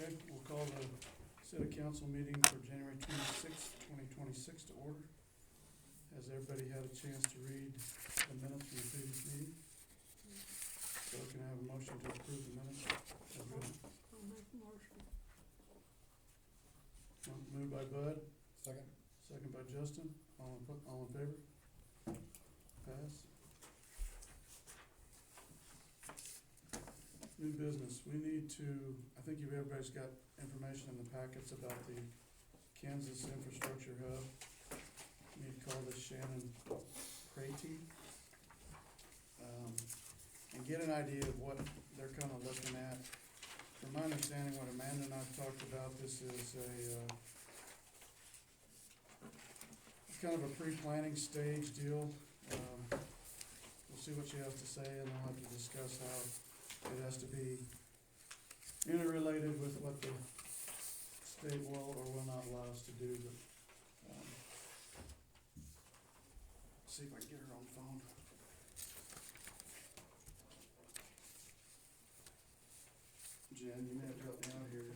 Okay, we'll call the city council meeting for January 26th, 2026 to order. Has everybody had a chance to read the minutes from the previous meeting? So can I have a motion to approve the minutes? As written? I'll make a motion. Moved by Bud, Second. second by Justin. All in favor? Pass. New business, we need to, I think everybody's got information in the packets about the Kansas Infrastructure Hub. We need to call this Shannon Prati. And get an idea of what they're kind of looking at. From my understanding, what Amanda and I've talked about, this is it's kind of a pre-planning stage deal. We'll see what she has to say, and I'll have to discuss how it has to be interrelated with what the state will or will not allow us to do, but, see if I can get her on the phone. Jen, you may have to help me out here.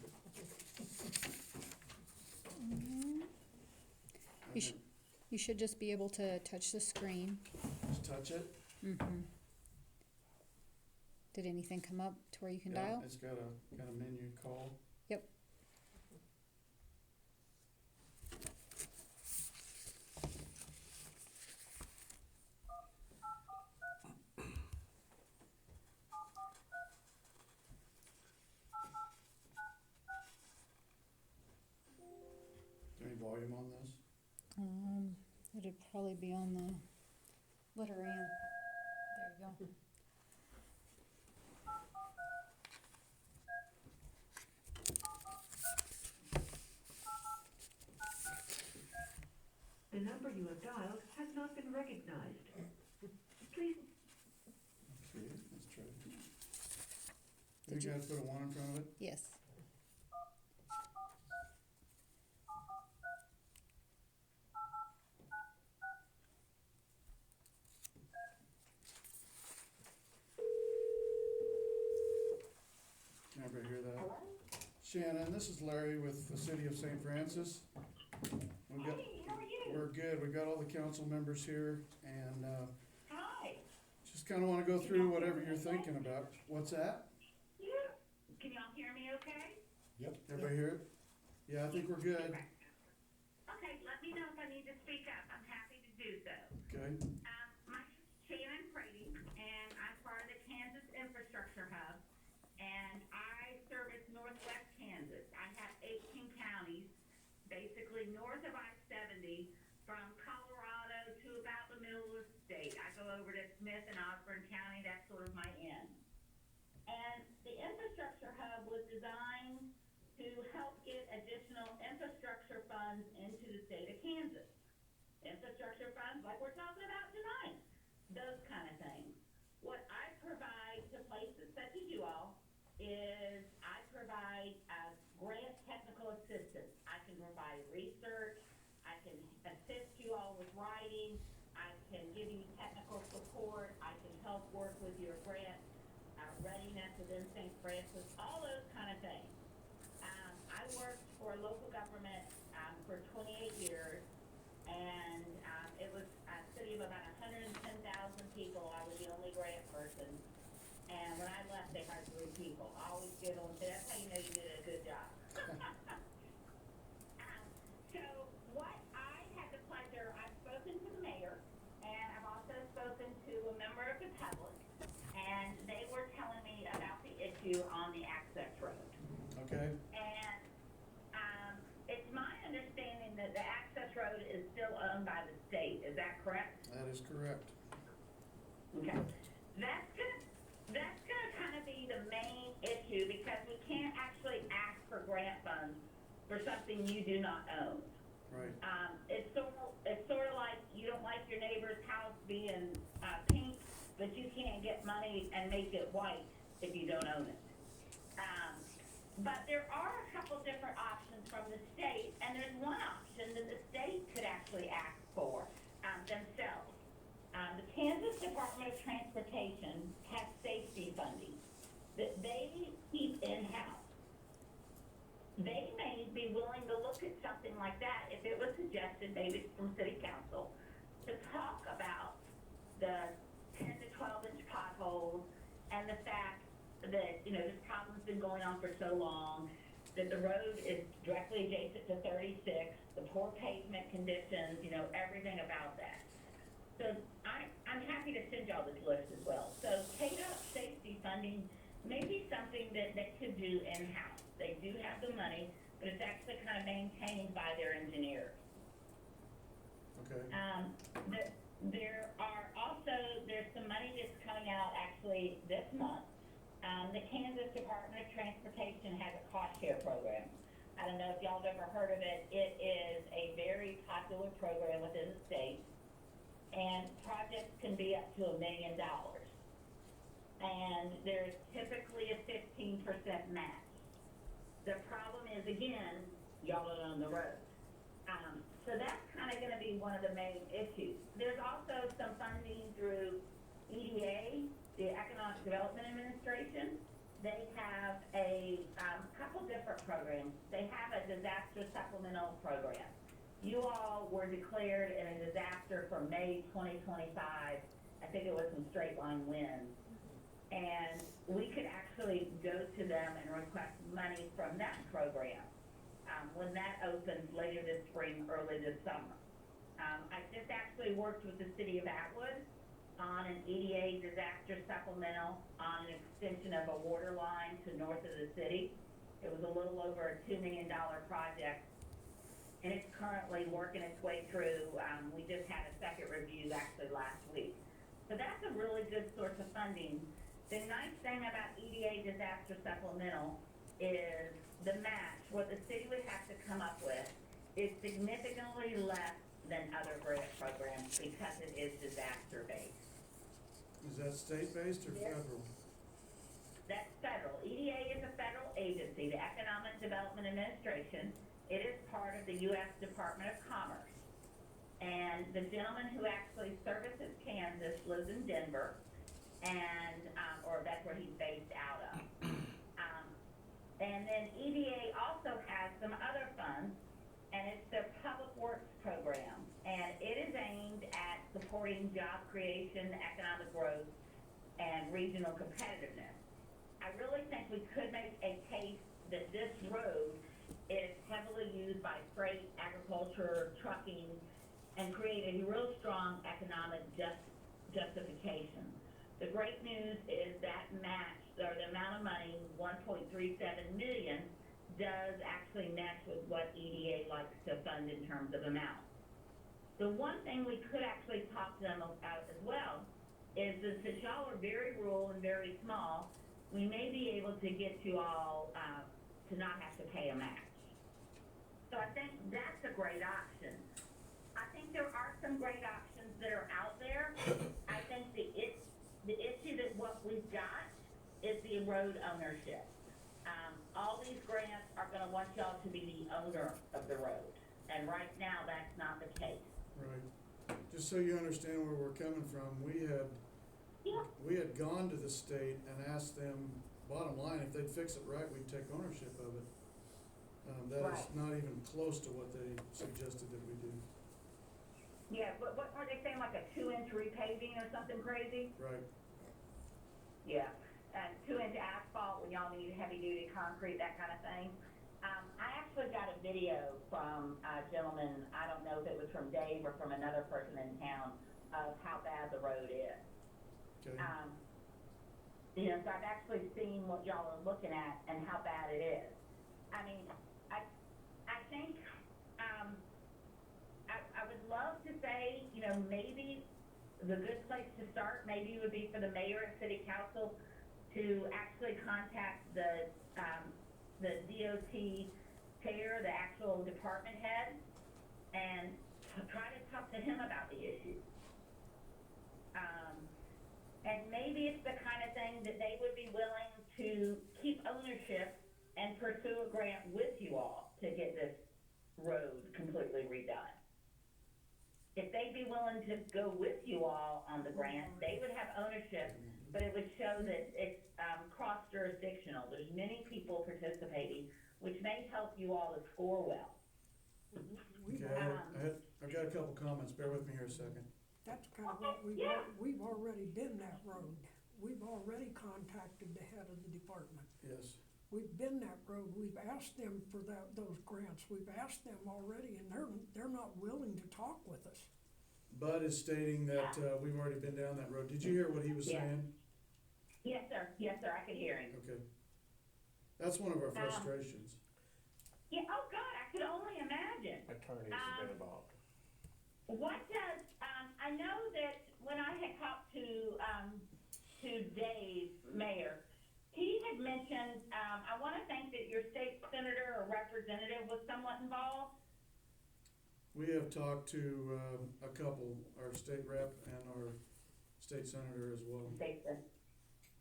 You should just be able to touch the screen. Just touch it. Did anything come up to where you can Yeah, dial? it's got a menu call. Yep. Is there any volume on this? It'd probably be on the letter N. There you go. The number you have dialed has not been recognized. Please. Okay, let's try it. You Did you- guys put a 1 in front of it? Yes. Can everybody hear that? Shannon, this is Larry with the City of St. Francis. We've got, Hey, how are you? we're good, we've got all the council members here, and, Hi. just kinda wanna go through whatever you're thinking about. What's that? Yeah. Can y'all hear me okay? Yep. Everybody hear it? Yeah, I think we're good. Okay, let me know if I need to speak up. I'm happy to do so. Okay, My name's Shannon Brady, and I'm part of the Kansas Infrastructure Hub, and I service Northwest Kansas. I have 18 counties, basically north of I-70, from Colorado to about the middle of the state. I go over to Smith and Osborne County, that's sort of my end. And the Infrastructure Hub was designed to help get additional infrastructure funds into the state of Kansas. Infrastructure funds like we're talking about tonight, those kind of things. What I provide to places such as you all is I provide grant technical assistance. I can provide research, I can assist you all with writing, I can give you technical support, I can help work with your grant readiness within St. Francis, all those kind of things. I worked for local government for 28 years, and it was a city of about 110,000 people. I was the only grant person, and when I left, they hired 3 people. I always give them, that's how you know you did a good job. So what I had the pleasure, I've spoken to the mayor, and I've also spoken to a member of the public, and they were telling me about the issue on the access road. okay, And, it's my understanding that the access road is still owned by the state, is that correct? that is correct. Okay. That's gonna kind of be the main issue, because we can't actually ask for grant funds for something you do not own. Right, It's sort of like you don't like your neighbor's house being, pink, but you can't get money and make it white if you don't own it. But there are a couple different options from the state, and there's one option that the state could actually ask for, themselves. The Kansas Department of Transportation has safety funding that they keep in-house. like that, if it was suggested, maybe from city council, to talk about the 10 to 12 inch potholes and the fact that, you know, this problem's been going on for so long, that the road is directly adjacent to 36, the poor pavement conditions, you know, everything about that. So I'm happy to send y'all this list as well. So KDOT safety funding may be something that they could do in-house. They do have the money, but it's actually kind of maintained by their engineers. Okay, There's some money that's coming out actually this month. The Kansas Department of Transportation has a cost share program. I don't know if y'all have ever heard of it. It is a very popular program within the state, and projects can be up to $1 million. And there's typically a 15% match. The problem is, again, y'all don't own the road. So that's kind of going to be one of the main issues. There's also some funding through EDA, the Economic Development Administration. They have a couple different programs. They have a disaster supplemental program. You all were declared in a disaster for May 2025. I think it was some straight line winds. And we could actually go to them and request money from that program when that opens later this spring, early this summer. I just actually worked with the city of Atwood on an EDA disaster supplemental on an extension of a water line to north of the city. It was a little over a $2 million project, and it's currently working its way through. We just had a second review actually last week. So that's a really good source of funding. The nice thing about EDA disaster supplemental is the match, what the city would have to come up with is significantly less than other grant programs because it is disaster-based. is that state-based or Yes. federal? That's federal. EDA is a federal agency, the Economic Development Administration. It is part of the U.S. Department of Commerce. And the gentleman who actually services Kansas lives in Denver, and, or that's where he's based out of. And then EDA also has some other funds, and it's their Public Works program. And it is aimed at supporting job creation, economic growth, and regional competitiveness. I really think we could make a case that this road is heavily used by freight, agriculture, trucking, and create a real strong economic justification. The great news is that match, or the amount of money, 1.37 million, does actually match with what EDA likes to fund in terms of amount. The one thing we could actually talk to them about as well is that since y'all are very rural and very small, we may be able to get you all to not have to pay a match. So I think that's a great option. I think there are some great options that are out there. I think the issue that what we've got is the road ownership. All these grants are gonna want y'all to be the owner of the road, and right now, that's not the case. Right. Just so you understand where we're coming from, we had gone to the state and asked them, bottom line, if they'd fix it right, we'd take ownership of it. That is Right. not even close to what they suggested that we do. Yeah, but what were they saying, like a 2-inch repaving or something crazy? Right. Yeah, and 2-inch asphalt when y'all need heavy-duty concrete, that kind of thing. I actually got a video from a gentleman, I don't know if it was from Dave or from another person in town, of how bad the road is. Okay. You know, so I've actually seen what y'all are looking at and how bad it is. I mean, I think, I would love to say, you know, maybe the good place to start maybe would be for the mayor and city council to actually contact the DOT chair, the actual department head, and try to talk to him about the issue. And maybe it's the kind of thing that they would be willing to keep ownership and pursue a grant with you all to get this road completely redone. If they'd be willing to go with you all on the grant, they would have ownership, but it would show that it's cross-jurisdictional. There's many people participating, which may help you all to score well. We, I've got a couple comments, bear with me here a second. that's kind of what Yeah. we've already been that road. We've already contacted the head of the department. Yes, We've been that road, we've asked them for those grants, we've asked them already, and they're not willing to talk with us. Bud is stating that, we've already been down that road. Did you hear what he was Yeah. saying? Yes, sir, I could hear him. Okay. That's one of our frustrations. Yeah, oh God, I could only imagine. Attorneys have been involved. What does, I know that when I had talked to Dave, Mayor, he had mentioned, I wanna think that your state senator or representative was somewhat involved. We have talked to, a couple, our state rep and our state senator as well. State sen-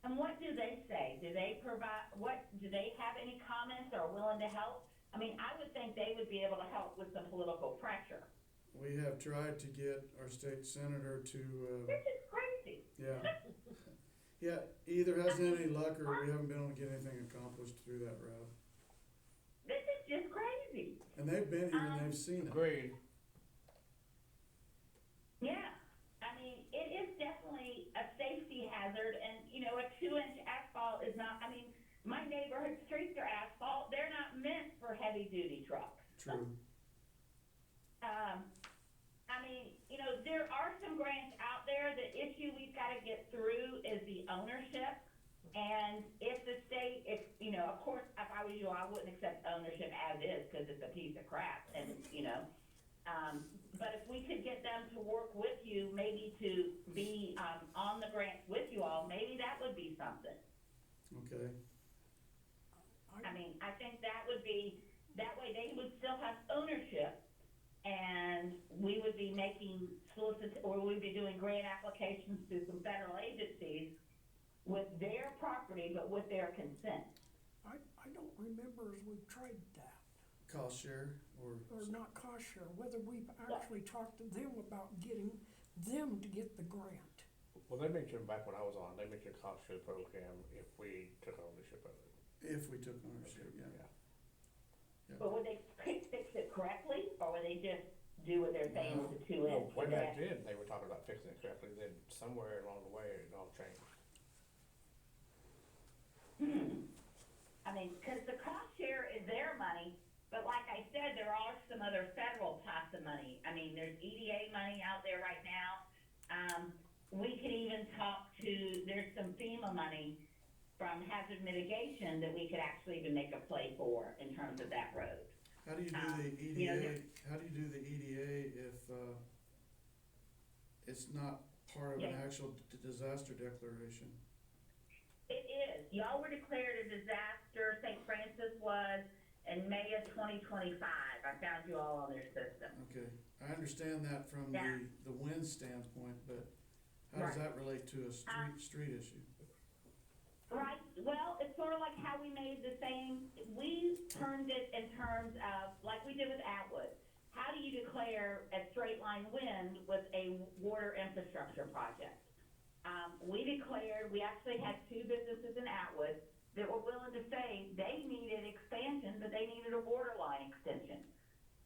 And what do they say? Do they provide, do they have any comments or willing to help? I mean, I would think they would be able to help with some political pressure. We have tried to get our state senator to, This is crazy. yeah. Yeah, either hasn't had any luck or we haven't been able to get anything accomplished through that route. This is just crazy. And they've been here and they've seen it. Agreed. Yeah, I mean, it is definitely a safety hazard, and, you know, a 2-inch asphalt is not, I mean, my neighborhood streets are asphalt, they're not meant for heavy-duty trucks. True. I mean, you know, there are some grants out there, the issue we've gotta get through is the ownership, and if the state, you know, of course, if I was you, I wouldn't accept ownership as is, cause it's a piece of crap, and, you know, but if we could get them to work with you, maybe to be, on the grants with you all, maybe that would be something. Okay. I mean, I think that would be, that way they would still have ownership, and we would be making or we'd be doing grant applications to some federal agencies with their property, but with their consent. I don't remember as we've tried that, Cost share or, or not cost share, whether we've actually talked to them about getting them to get the grant. Well, they mentioned back when I was on, they mentioned cost share program if we took ownership of it. if we took ownership, yeah. But would they fix it correctly, or would they just do what they're saying with the 2 Well, inch? when they did, they were talking about fixing it correctly, then somewhere along the way, it all changed. I mean, cause the cost share is their money, but like I said, there are some other federal pots of money. I mean, there's EDA money out there right now. We could even talk to, there's some FEMA money from hazard mitigation that we could actually even make a play for in terms of that road. How do you do the you know, EDA, how do you do the EDA if, it's not part of an Yeah. actual disaster declaration? It is. Y'all were declared a disaster, St. Francis was, in May of 2025. I found you all on their system. Okay, I understand that from Yeah. the wind standpoint, but how does Right. that relate to a street issue? Right, well, it's sort of like how we made the same, we turned it in terms of, like we did with Atwood. How do you declare a straight line wind with a water infrastructure project? We declared, we actually had 2 businesses in Atwood that were willing to say they needed expansion, but they needed a water line extension.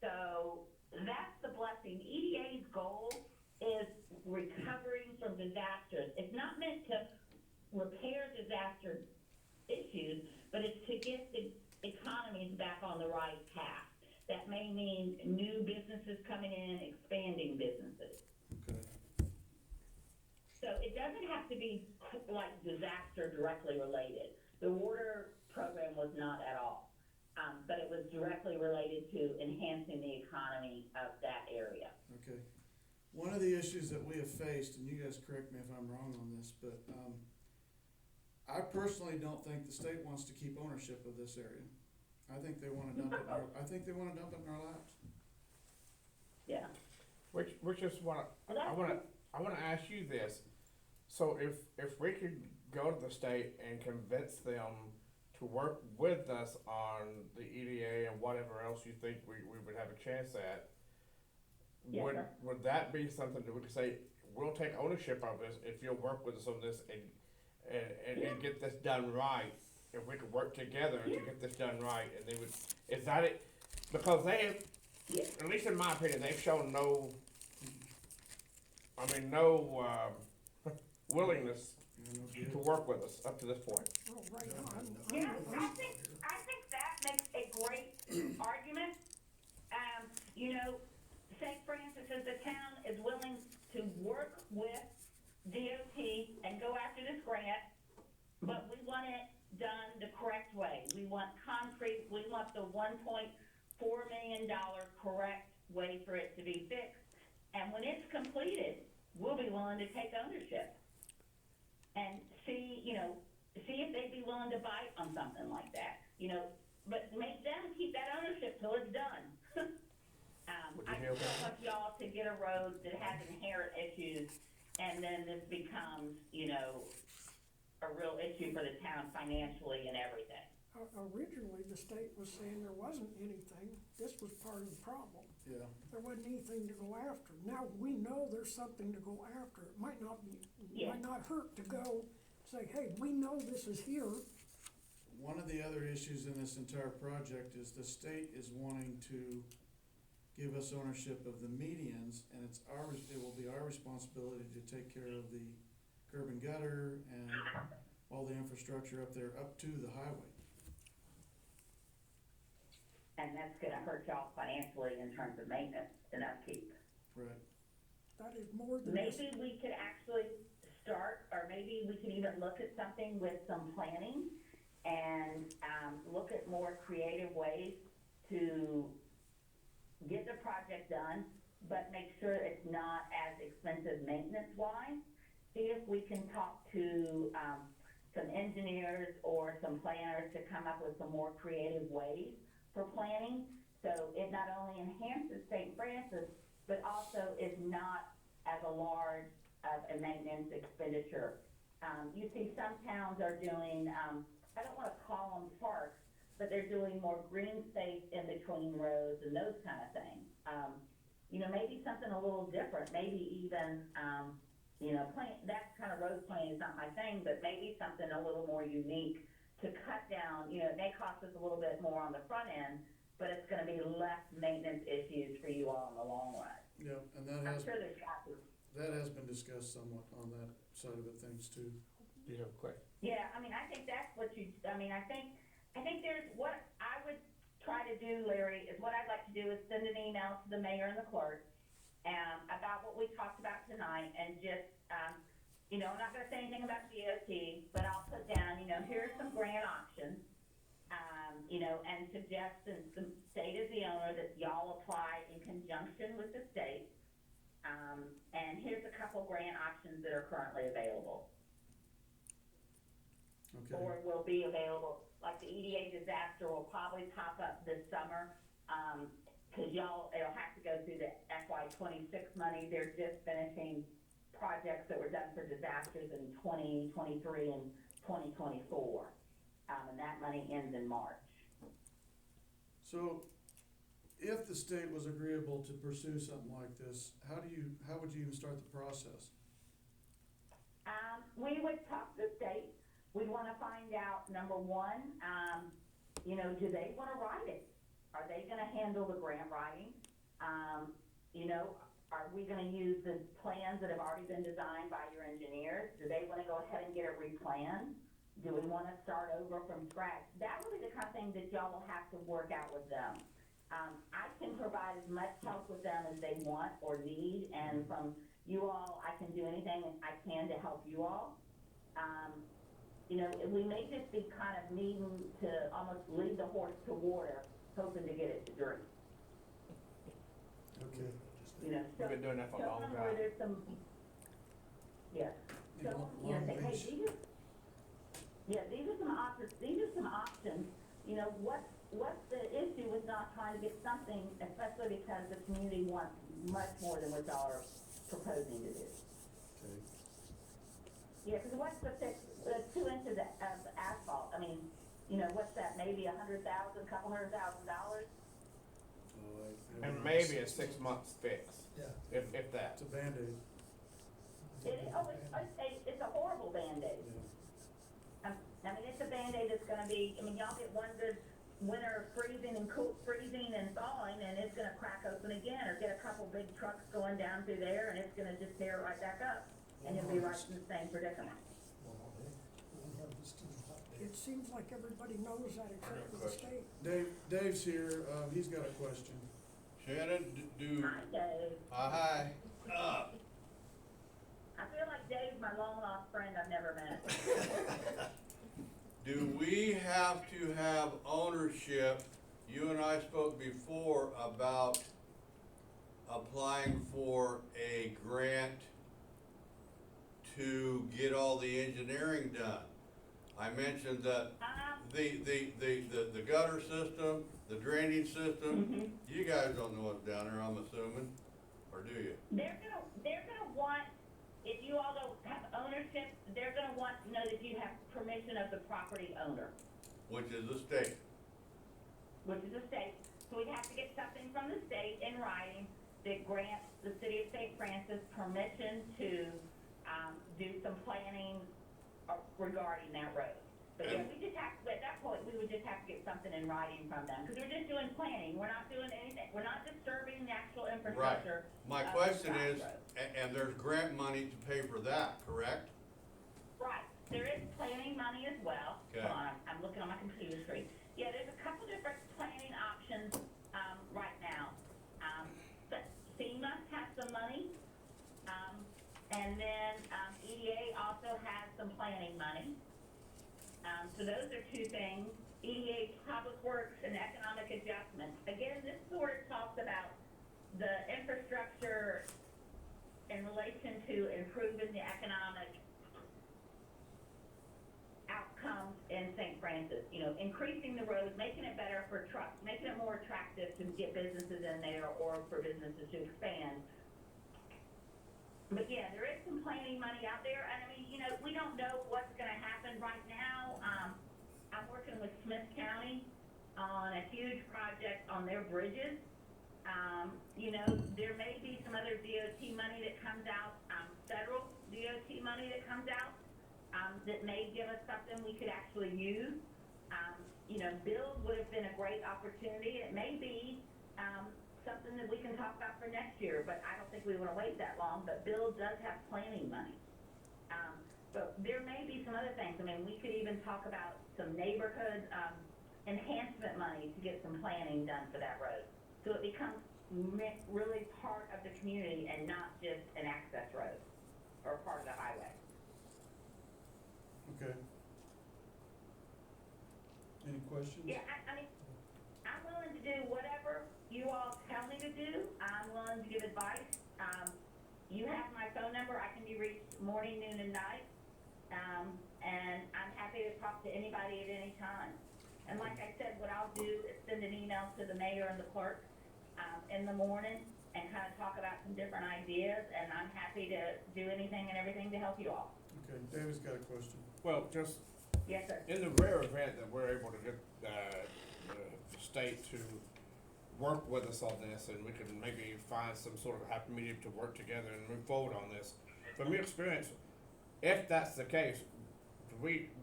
So that's the blessing. EDA's goal is recovering from disasters. It's not meant to repair disaster issues, but it's to get the economies back on the right path. That may mean new businesses coming in, expanding businesses. Okay, So it doesn't have to be like disaster directly related. The water program was not at all, but it was directly related to enhancing the economy of that area. okay. One of the issues that we have faced, and you guys correct me if I'm wrong on this, but, I personally don't think the state wants to keep ownership of this area. I think they wanna dump it in our, laps. Yeah. Which is what, Well, I wanna ask you this. So if we could go to the state and convince them to work with us on the EDA and whatever else you think we would have a chance at, Yes, sir. would that be something that we could say, we'll take ownership of this if you'll work with us on this and get this done right? If we could work together to get this done right, and they would, is that it? Because Yes. at least in my opinion, they've shown no, willingness You know, to good. work with us up to this point. Well, right now, Yeah, I think that makes a great argument. You know, St. Francis as a town is willing to work with DOT and go after this grant, but we want it done the correct way. We want concrete, we want the $1.4 million correct way for it to be fixed. And when it's completed, we'll be willing to take ownership and see if they'd be willing to bite on something like that, but make them keep that ownership till it's done. Would I you just be okay? don't want y'all to get a road that has inherent issues, and then this becomes, a real issue for the town financially and everything. originally, the state was saying there wasn't anything, this was part of the problem. Yeah, There wasn't anything to go after. Now we know there's something to go after. It might not be, Yeah. might not hurt to go say, hey, we know this is here. one of the other issues in this entire project is the state is wanting to give us ownership of the medians, and it will be our responsibility to take care of the curb and gutter and all the infrastructure up there, up to the highway. And that's gonna hurt y'all financially in terms of maintenance and upkeep. Right. That is more than just, Maybe we could actually start, or maybe we could even look at something with some planning and, look at more creative ways to get the project done, but make sure it's not as expensive maintenance-wise. See if we can talk to, some engineers or some planners to come up with some more creative ways for planning. So it not only enhances St. Francis, but also is not as a large of a maintenance expenditure. You see some towns are doing, I don't wanna call them parks, but they're doing more green space in between roads and those kind of things. Maybe something a little different, maybe even, that kind of road planning is not my thing, but maybe something a little more unique to cut down, it may cost us a little bit more on the front end, but it's gonna be less maintenance issues for you all in the long run. Yeah, and that I'm has, sure there's got to. that has been discussed somewhat on that side of it, things too. Do you have a question? Yeah, I think that's what I think there's, what I would try to do, Larry, is what I'd like to do is send an email to the mayor and the clerk, about what we talked about tonight, and just, I'm not gonna say anything about DOT, but I'll put down, here's some grant options, and suggest, since the state is the owner, that y'all apply in conjunction with the state. And here's a couple grant options that are currently available, Okay, or will be available. Like the EDA disaster will probably pop up this summer, cause it'll have to go through the FY '26 money. They're just finishing projects that were done for disasters in 2023 and 2024. And that money ends in March. so if the state was agreeable to pursue something like this, how would you even start the process? We would talk to the state. We'd wanna find out, number one, do they wanna write it? Are they gonna handle the grant writing? Are we gonna use the plans that have already been designed by your engineers? Do they wanna go ahead and get it replanned? Do we wanna start over from scratch? That would be the kind of thing that y'all will have to work out with them. I can provide as much help with them as they want or need, and from you all, I can do anything I can to help you all. We may just be kind of needing to almost lead the horse to water, hoping to get it to drink. Okay. We've been doing that for a Show long them time. where there's some, yeah, In so, Long say, hey, Beach. these are some options, what's the issue with not trying to get something, especially because the community wants much more than what y'all are proposing to do. Okay. Yeah, cause what's the fix, 2 inches of asphalt, what's that, maybe $100,000, couple $100,000? Oh, And maybe a 6 months fix, Yeah. if that. It's a Band-Aid, It's a horrible Band-Aid. yeah. It's a Band-Aid that's gonna be, y'all get one good winter freezing and freezing and thawing, and it's gonna crack open again, or get a couple big trucks going down through there, and it's gonna just tear it right back up, and you'll be right in the same predicament. It seems like everybody knows that except for the state. Dave's here, he's got a question. Shannon, Hi, Dave. hi. I feel like Dave's my long-lost friend I've never met. Do we have to have ownership? You and I spoke before about applying for a grant to get all the engineering done. I mentioned that the gutter system, the drainage system, you guys don't know what's down there, I'm assuming, or do you? They're gonna want, if you all don't have ownership, they're gonna want to know that you have permission of the property owner, Which is the state. which is the state. So we'd have to get something from the state in writing that grants the city of St. Francis permission to, do some planning regarding that road. But yeah, we just have, at that point, we would just have to get something in writing from them, because we're just doing planning, we're not doing anything, we're not disturbing the actual infrastructure. My of the question South is, Road. and there's grant money to pay for that, correct? Right, there is planning money as well. Okay. Hold on, I'm looking on my computer screen. Yeah, there's a couple different planning options, right now. But FEMA has some money, and then, EDA also has some planning money. So those are two things. EDA, Public Works, and Economic Adjustment. Again, this sort of talks about the infrastructure in relation to improving the economic outcomes in St. Francis. You know, increasing the roads, making it better for trucks, making it more attractive to get businesses in there or for businesses to expand. But yeah, there is some planning money out there, and I mean, you know, we don't know what's gonna happen right now. I'm working with Smith County on a huge project on their bridges. You know, there may be some other DOT money that comes out, federal DOT money that comes out, that may give us something we could actually use. You know, build would have been a great opportunity. It may be, something that we can talk about for next year, but I don't think we wanna wait that long, but build does have planning money. But there may be some other things. I mean, we could even talk about some neighborhood, enhancement money to get some planning done for that road. So it becomes really part of the community and not just an access road or part of the highway. Okay. Any questions? Yeah, I mean, I'm willing to do whatever you all tell me to do. I'm willing to give advice. You have my phone number. I can be reached morning, noon, and night. And I'm happy to talk to anybody at any time. And like I said, what I'll do is send an email to the mayor and the clerk, in the morning and kind of talk about some different ideas. And I'm happy to do anything and everything to help you all. Okay, David's got a question. Well, just Yes, sir. in the rare event that we're able to get, the state to work with us on this, and we can maybe find some sort of happy medium to work together and move forward on this. From your experience, if that's the case,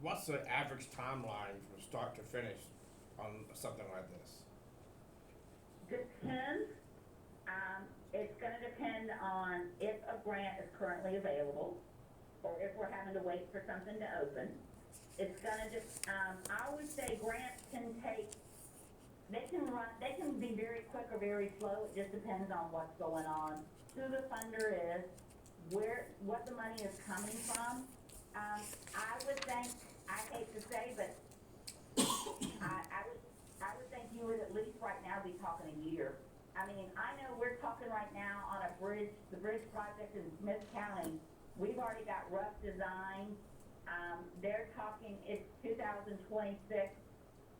what's the average timeline from start to finish on something like this? Depends. It's gonna depend on if a grant is currently available, or if we're having to wait for something to open. It's gonna just, I would say grants can take, they can be very quick or very slow. It just depends on what's going on, who the funder is, what the money is coming from. I would think, I hate to say, but I would think you would at least right now be talking a year. I mean, I know we're talking right now on a bridge, the bridge project in Smith County. We've already got rough design. They're talking, it's 2026.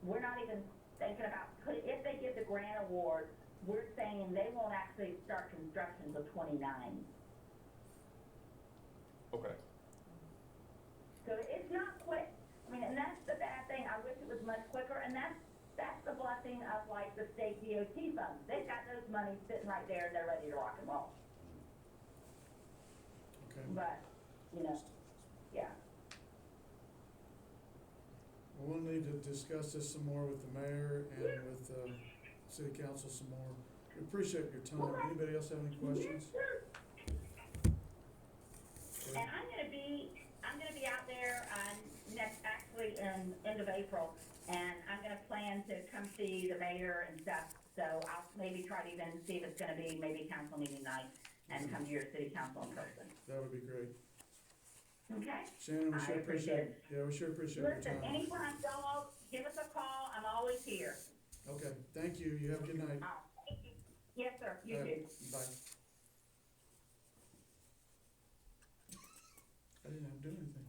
We're not even thinking about, if they get the grant award, we're saying they won't actually start construction until 29. Okay. So it's not quick. I mean, and that's the bad thing. I wish it was much quicker, and that's the blessing of like the state DOT funds. They've got those monies sitting right there and they're ready to rock and roll. Okay. But, you know, yeah. Well, we'll need to discuss this some more with the mayor and with, city council some more. We appreciate your time. Anybody else have any questions? And I'm gonna be out there, actually in end of April, and I'm gonna plan to come see the mayor and stuff, so I'll maybe try to even see if it's gonna be maybe council meeting night, and come to your city council in person, That would be great. okay? Shannon, we I sure appreciate appreciate, yeah, we sure appreciate your Listen, time. anytime, y'all, give us a call, I'm always here. Okay, thank you. You have a good night. Thank you. Yes, sir, you Uh, too. Bye. I didn't have to do anything.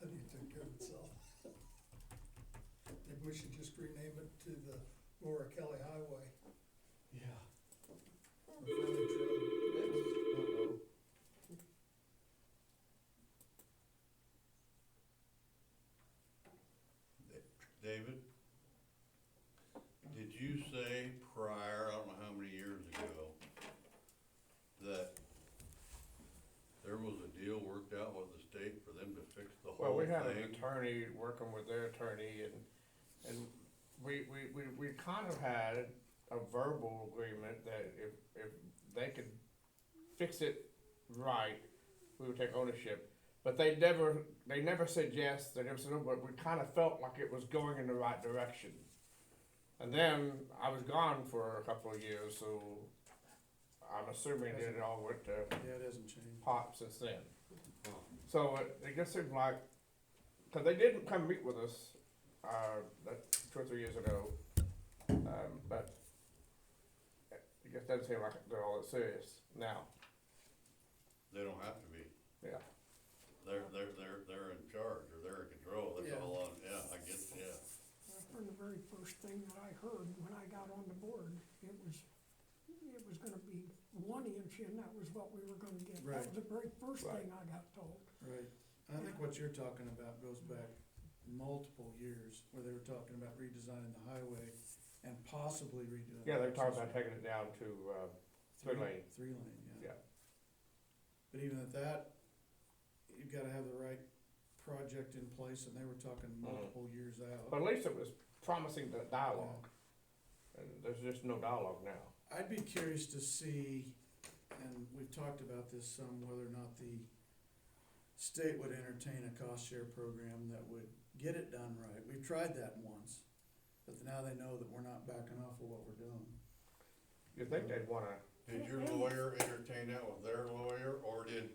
I think it took care of itself. Maybe we should just rename it to the Laura Kelly Highway. Yeah. Or Frontage Road. Uh-oh. David, did you say prior, I don't know how many years ago, that there was a deal worked out with the state for them to fix the Well, whole we had an thing? attorney working with their attorney, and we kind of had a verbal agreement that if they could fix it right, we would take ownership. But they never said yes, they never said no, but we kind of felt like it was going in the right direction. And then I was gone for a couple of years, so I'm assuming that it all went to Yeah, it hasn't changed. pot since then. So it just seemed like, cause they didn't come meet with us, that 2 or 3 years ago, but it just doesn't seem like they're all that serious now, They don't have to be. yeah. They're in charge, or they're in control, that's Yeah. all on, yeah, I get, yeah. Well, from the very first thing that I heard when I got on the board, it was gonna be 1 inch and that was what we were gonna get. Right. That was the very first Right. thing I got told. Right. I think what you're talking about goes back multiple years, where they were talking about redesigning the highway and possibly redoing. Yeah, they're the talking access about taking it down to, 3 lane. 3 lane, yeah. Yeah. But even at that, you've gotta have the right project in place, and they were talking multiple years out. But at least it was promising the dialogue, and there's just no dialogue now. I'd be curious to see, and we've talked about this some, whether or not the state would entertain a cost share program that would get it done right. We've tried that once, but now they know that we're not backing off of what we're doing. You'd think they'd wanna, Did your lawyer entertain that with their lawyer, or did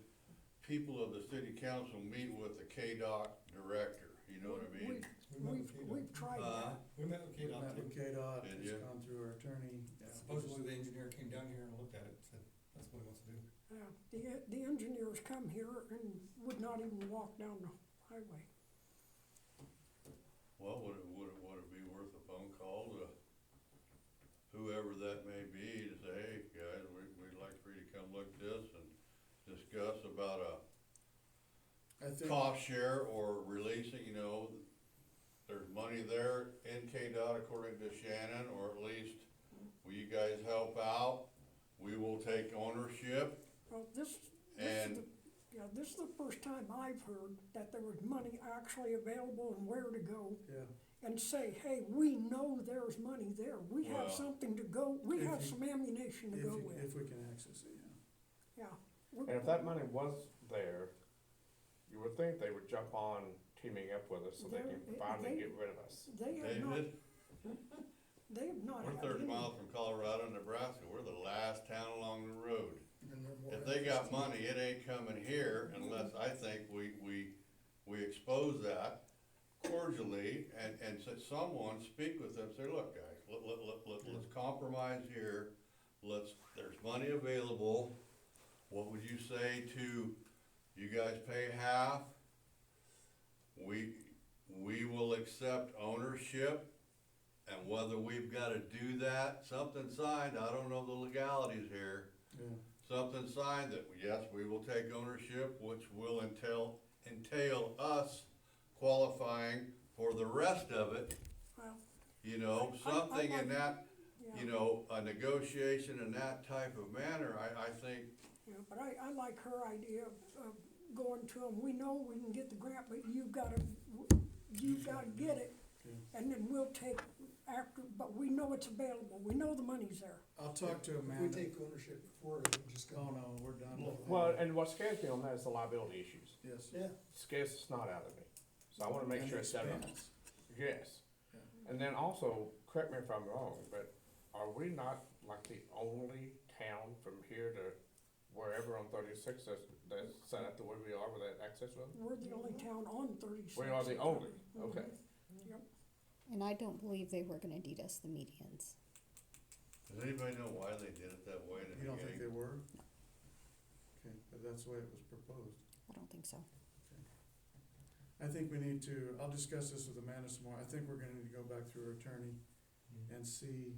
people of the city council meet with the KDOT director? You know what I mean? We've tried that. We met with KDOT Met with too. KDOT, Did it's you? gone through our attorney. Yeah. Supposedly the engineer came down here and looked at it, said, that's what he wants to do. The engineers come here and would not even walk down the highway. Well, would it be worth a phone call to whoever that may be to say, hey, guys, we'd like for you to come look at this and discuss about I think, cost share or releasing, you know, there's money there in KDOT according to Shannon, or at least, will you guys help out? We will take ownership, Well, this is and, this is the first time I've heard that there was money actually available and where to go. yeah, And say, hey, we know there's money there, we have Well, something to go, we if have you- some ammunition to go with, if we can access it, yeah. yeah. and if that money was there, you would think they would jump on teaming up with us so they can finally get rid of us. They have not, David, they have not we're had 30 any. miles from Colorado, Nebraska, we're the last town along the road. And they're more If they got interested. money, it ain't coming here unless, I think, we expose that cordially and say, someone speak with them, say, look, guys, let's compromise here. There's money available. What would you say to, you guys pay half? We will accept ownership, and whether we've gotta do that, something signed, I don't know the legalities here. Yeah. Something signed that, yes, we will take ownership, which will entail us qualifying for the rest of it, Well, you know, I something like- in that, yeah, you know, a negotiation in that type of manner, I think, yeah, but I like her idea of going to them, we know we can get the grant, but you've gotta get it, Okay. And then we'll take after, but we know it's available, we know the money's there. I'll talk to If we Amanda. take ownership before, it would just go. Oh, no, we're done with that. Well, and what scares me on that is the liability issues. Yes. Yeah, Scares the snot out of me. So I wanna make And sure it's done right. expense. Yes. Yeah. And then also, correct me if I'm wrong, but are we not like the only town from here to wherever on 36 that's set up the way we are with that access road? We're the only town on 36. We are the only, okay. Yep. And I don't believe they were gonna deed us the medians. Does anybody know why they did it that way in the You don't think beginning? they were? Okay, but that's the way it was proposed. I don't think so. I think we need to, I'll discuss this with Amanda some more. I think we're gonna need to go back through our attorney and see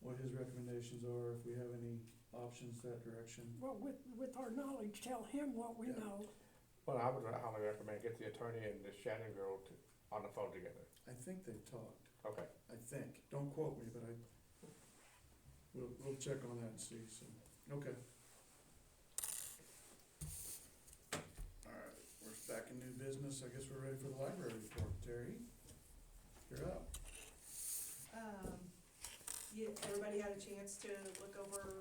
what his recommendations are, if we have any options that direction. Well, with our knowledge, tell him what we Yeah. know. Well, I would highly recommend get the attorney and the Shannon girl on the phone together. I think they've talked, Okay. I think. Don't quote me, but we'll check on that and see, so, okay. Alright, we're back in new business. I guess we're ready for the library report. Terry, you're up. Yeah, everybody had a chance to look over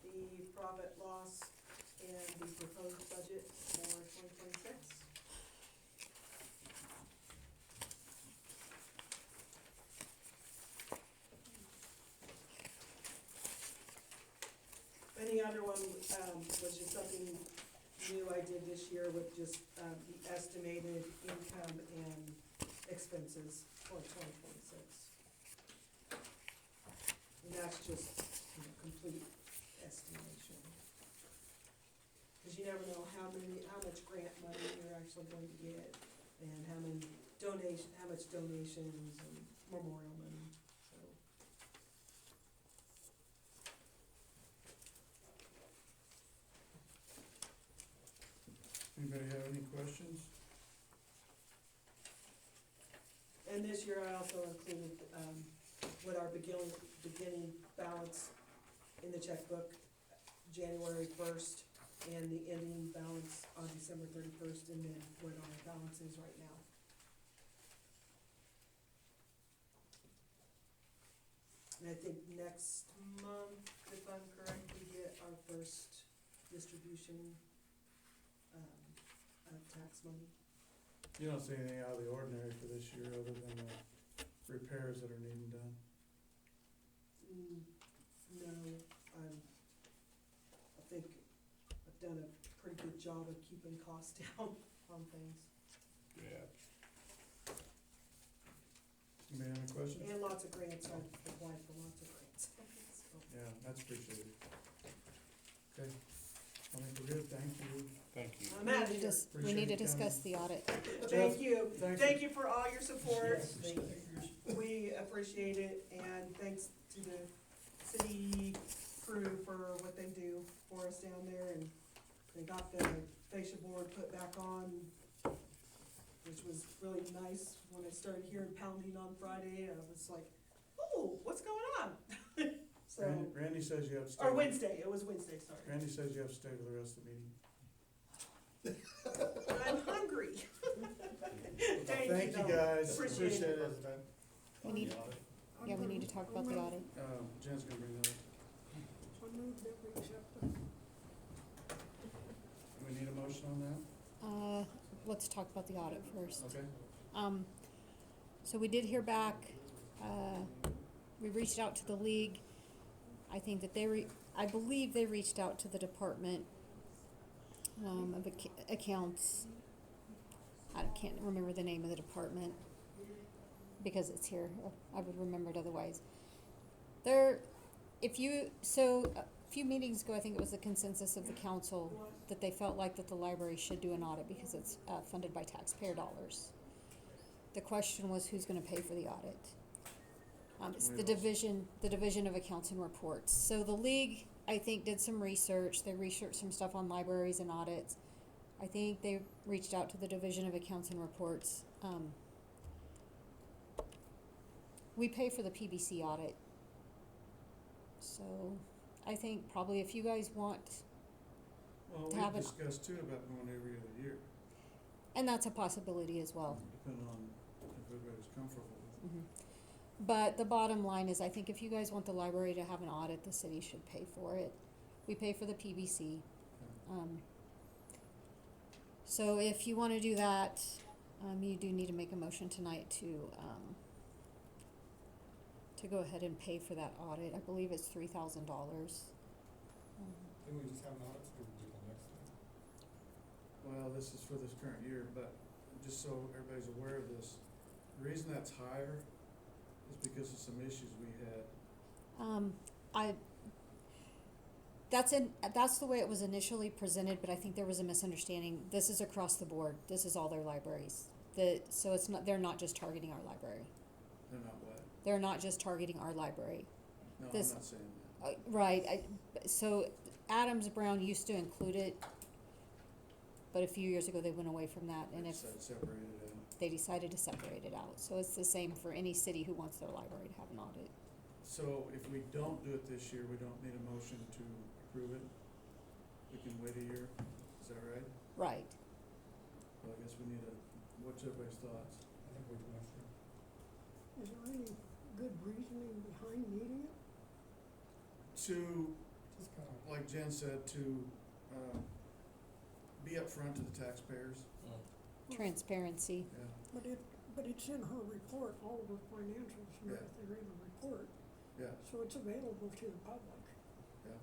the profit loss and the proposed budget for 2026. And the other one, was just something new I did this year with just, the estimated income and expenses for 2026. And that's just, complete estimation. Cause you never know how much grant money you're actually going to get, and how much donations and memorial money, so. Anybody have any questions? And this year I also included, what our beginning balance in the checkbook, January 1st, and the ending balance on December 31st, and then what our balance is right now. And I think next month, if I'm correct, we get our first distribution, of tax money. You don't see anything out of the ordinary for this year, other than the repairs that are needing done? No, I think I've done a pretty good job of keeping costs down on things. Yeah. Anybody have any questions? And lots of grants, I've applied for lots of grants. So, Yeah, that's appreciated. Okay, I think we're good, thank you. Thank you. I'm out of here. We need to Appreciate you discuss the audit. Thank you. Thanks. Thank you for all your support. Yes, thank you. We appreciate it, and thanks to the city crew for what they do for us down there, and they got the fascia board put back on, which was really nice. When I started hearing pounding on Friday, I was like, oh, what's going on? So, Randy says you have to stay. or Wednesday, it was Wednesday, sorry. Randy says you have to stay for the rest of the meeting. I'm hungry. Thank you, though. guys, Appreciate appreciate it. it. We need, yeah, we need to talk about the audit. Jen's gonna bring that up. I move that we accept the We need a motion on that? Let's talk about the audit first. Okay. So we did hear back, we reached out to the league. I think that I believe they reached out to the Department of Accounts. I can't remember the name of the department because it's here. I would remember it otherwise. A few meetings ago, I think it was the consensus of the council that they felt like that the library should do an audit because it's funded by taxpayer dollars. The question was who's gonna pay for the audit? It's the Division of Accounts and Reports. So the league, I think, did some research. They researched some stuff on libraries and audits. I think they reached out to the Division of Accounts and Reports. We pay for the PBC audit. So I think probably if you guys want, Well, To have we an- discussed too about going every other year, and that's a possibility as well. depending on if everybody's comfortable with. But the bottom line is, I think if you guys want the library to have an audit, the city should pay for it. We pay for the PBC. So if you wanna do that, you do need to make a motion tonight to go ahead and pay for that audit. I believe it's $3,000. Then we just have an audit, so we can do the next time. Well, this is for this current year, but just so everybody's aware of this, the reason that's higher is because of some issues we had. That's the way it was initially presented, but I think there was a misunderstanding. This is across the board. This is all their libraries. So it's not, they're not just targeting our library. They're not what? They're not just targeting our library. No, This- I'm not saying that. Right, so Adams Brown used to include it, but a few years ago they went away from that, and They if decided to separate it out. they decided to separate it out. So it's the same for any city who wants their library to have an audit. So if we don't do it this year, we don't need a motion to approve it? We can wait a year, is that right? Right. Well, I guess we need what's everybody's thoughts? I think we can make sure. Is there any good reasoning behind needing it? To, Just kind of. like Jen said, to, be upfront to the taxpayers, Transparency. yeah, But it's in her report, all of her financials, and Yeah. everything are in the report, yeah, so it's available to the public. yeah.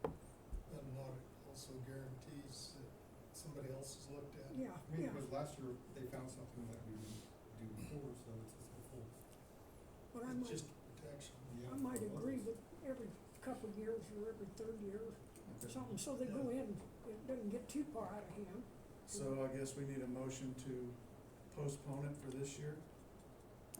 But an audit also guarantees that somebody else has looked at it. Yeah, I mean, yeah, because last year, they found something that we didn't do before, so it's just a full. but I It's might, just, Protection. I might agree that every couple of years or every third year, okay. something, so they go in, it doesn't get too far out of hand. So I guess we need a motion to postpone it for this year?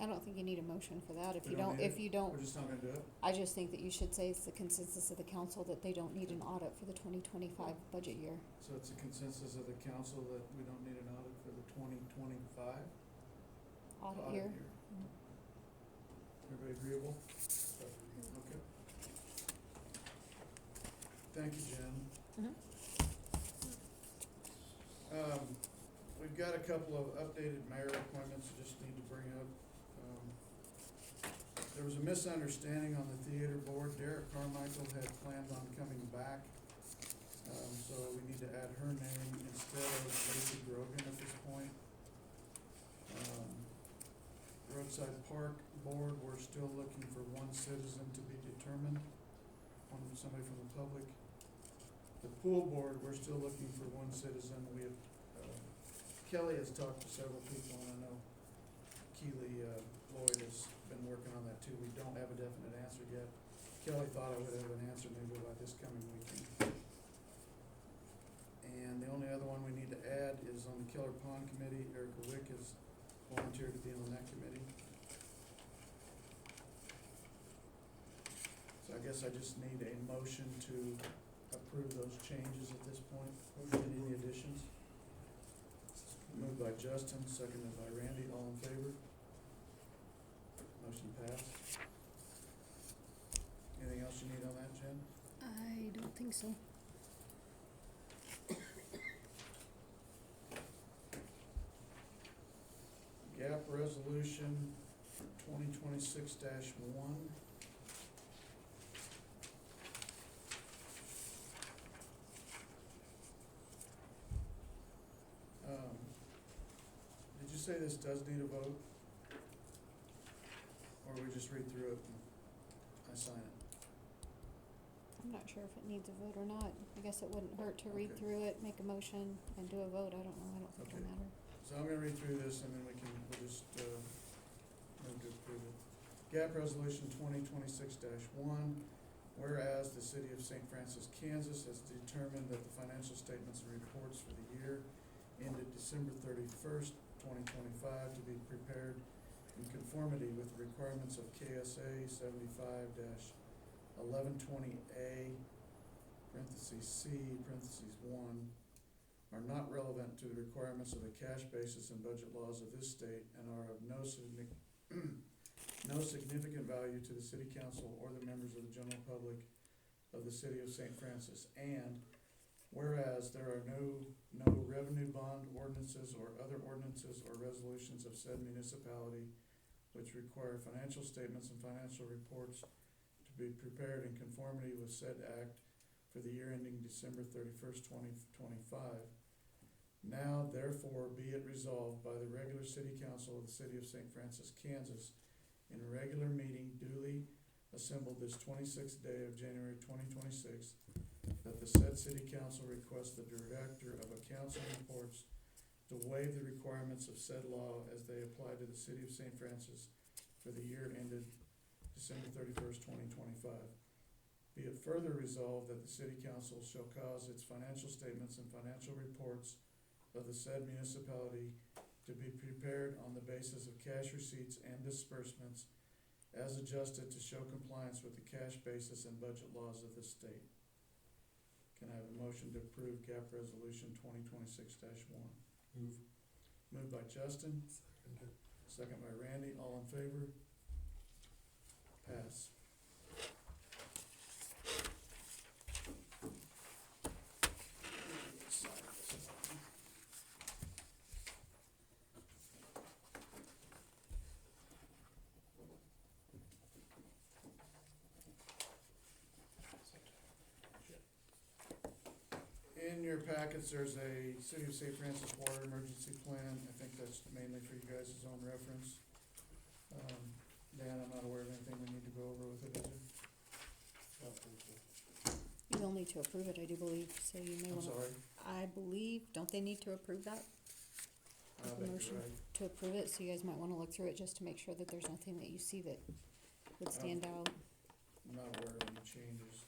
I don't think you need a motion for that. If We you don't don't, need if it? you don't, We're just not gonna do it? I just think that you should say it's the consensus of the council that they don't need an audit for the 2025 budget year. So it's a consensus of the council that we don't need an audit for the 2025 Audit year. Everybody agreeable? Okay. Thank you, Jen. Mhm. We've got a couple of updated mayor appointments we just need to bring up. There was a misunderstanding on the theater board. Derek Carmichael had planned on coming back. So we need to add her name instead of Lacey Grogan at this point. Roadside Park Board, we're still looking for one citizen to be determined, somebody from the public. The pool board, we're still looking for one citizen. We have, Kelly has talked to several people, and I know Keely, Lloyd has been working on that too. We don't have a definite answer yet. Kelly thought I would have an answer maybe by this coming weekend. And the only other one we need to add is on the Killer Pond Committee. Erica Wick has volunteered to be on that committee. So I guess I just need a motion to approve those changes at this point. Any additions? Moved by Justin, seconded by Randy, all in favor? Motion passed. Anything else you need on that, Jen? I don't think so. Gap resolution for 2026-1. Did you say this does need a vote? Or we just read through it and I sign it? I'm not sure if it needs a vote or not. I guess it wouldn't hurt to read Okay. through it, make a motion, and do a vote. I don't know. I don't think it'll Okay. matter. So I'm gonna read through this and then we'll just, move to approve it. GAP Resolution 2026-1, whereas the city of St. Francis, Kansas has determined that the financial statements and reports for the year ended December 31st, 2025 to be prepared in conformity with the requirements of KSA 75-1120A, parentheses C, parentheses 1, are not relevant to the requirements of the cash basis and budget laws of this state and are of no significant value to the city council or the members of the general public of the city of St. Francis. And Whereas there are no revenue bond ordinances or other ordinances or resolutions of said municipality which require financial statements and financial reports to be prepared in conformity with said act for the year ending December 31st, 2025. Now therefore be it resolved by the regular city council of the city of St. Francis, Kansas, in a regular meeting duly assembled this 26th day of January 2026, that the said city council requests the director of accounts and reports to waive the requirements of said law as they apply to the city of St. Francis for the year ended December 31st, 2025. Be it further resolved that the city council shall cause its financial statements and financial reports of the said municipality to be prepared on the basis of cash receipts and disbursements as adjusted to show compliance with the cash basis and budget laws of the state. Can I have a motion to approve GAP Resolution 2026-1? Move. Moved by Justin, Second. second by Randy, all in favor? Pass. In your packets, there's a City of St. Francis water emergency plan. I think that's mainly for you guys' own reference. Dan, I'm not aware of anything we need to go over with it, is there? You will need to approve it, I do believe, so you may I'm wanna. sorry. I believe, don't they need to approve that? I Make a think motion you're right. to approve it, so you guys might wanna look through it just to make sure that there's nothing that you see that would stand out. I'm not aware of any changes.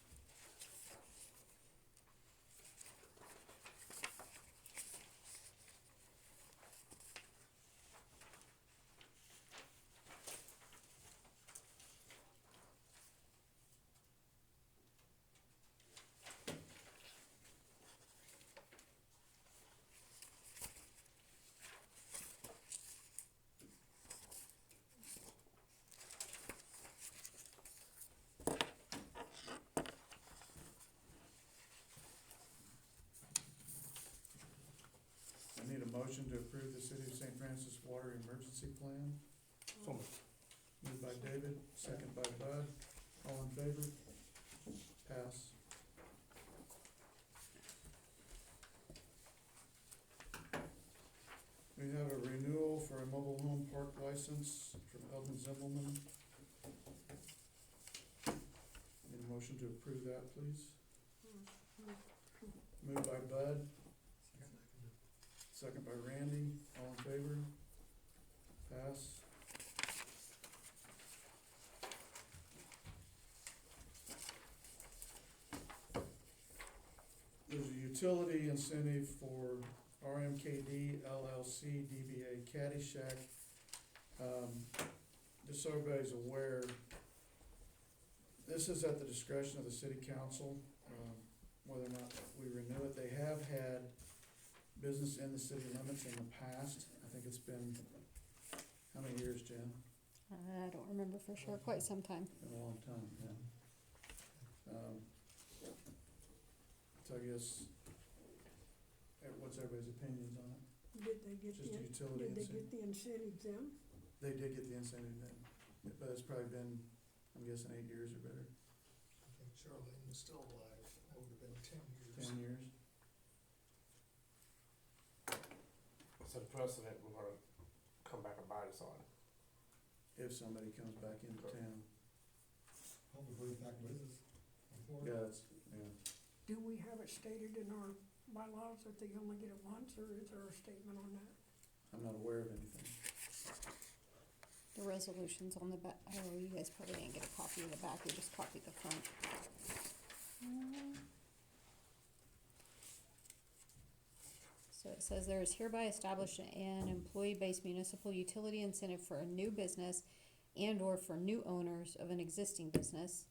I need a motion to approve the City of St. Francis water emergency plan. So moved. Moved by David, second by Bud. All in favor? Pass. We have a renewal for a mobile home park license from Eldon Zimmelman. Need a motion to approve that, please? Moved by Bud, second by Randy. All in favor? Pass. There's a utility incentive for RMKD LLC DBA Caddyshack. Just so everybody's aware, this is at the discretion of the city council, whether or not we renew it. They have had business in the city limits in the past. I think it's been, how many years, Jen? I don't remember for sure, quite some time. Been a long time, yeah. So I guess, what's everybody's opinions on it? Did they get Just a the, utility did they incentive. get the incentives in? They did get the incentive then, but it's probably been, I'm guessing 8 years or better, I think Charlene was still alive, that would have been 10 years. 10 years. Set a precedent, we're gonna come back and bite us on. If somebody comes back into town. Well, we bring back business. Before. Yeah, that's, yeah. Do we have it stated in our bylaws that they only get it once, or is there a statement on that? I'm not aware of anything. The resolution's on the back. Oh, you guys probably didn't get a copy of the back, we just copied the front. So it says there is hereby established an employee-based municipal utility incentive for a new business and or for new owners of an existing business.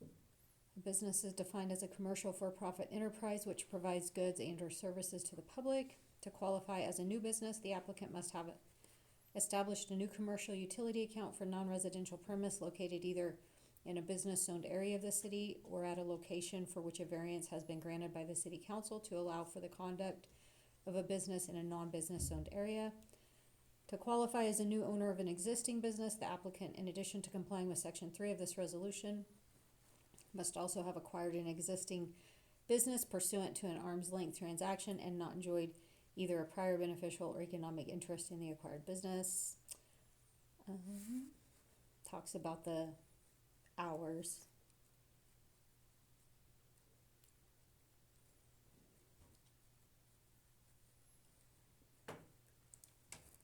A business is defined as a commercial for-profit enterprise which provides goods and or services to the public. To qualify as a new business, the applicant must have established a new commercial utility account for non-residential premise located either in a business-zoned area of the city or at a location for which a variance has been granted by the city council to allow for the conduct of a business in a non-business zoned area. To qualify as a new owner of an existing business, the applicant, in addition to complying with section 3 of this resolution, must also have acquired an existing business pursuant to an arm's length transaction and not enjoyed either a prior beneficial or economic interest in the acquired business. Talks about the hours.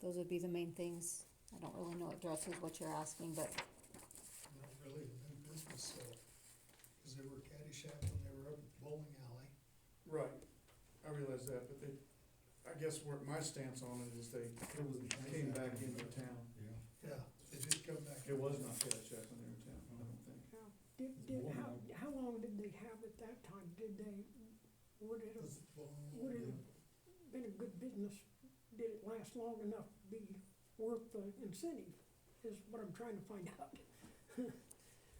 Those would be the main things. I don't really know it addresses what you're asking, but Not really a new business, so, cause they were Caddyshack when they were up at the bowling alley. Right, I realize that, but they, I guess where my stance on it is they It was came back into town. Yeah. Yeah, they did come back. It was not Caddyshack when they were in town, I don't think. How long did they have at that time? Would it have Was it bowling Would alley? it been a good business? Did it last long enough to be worth the incentive, is what I'm trying to find out.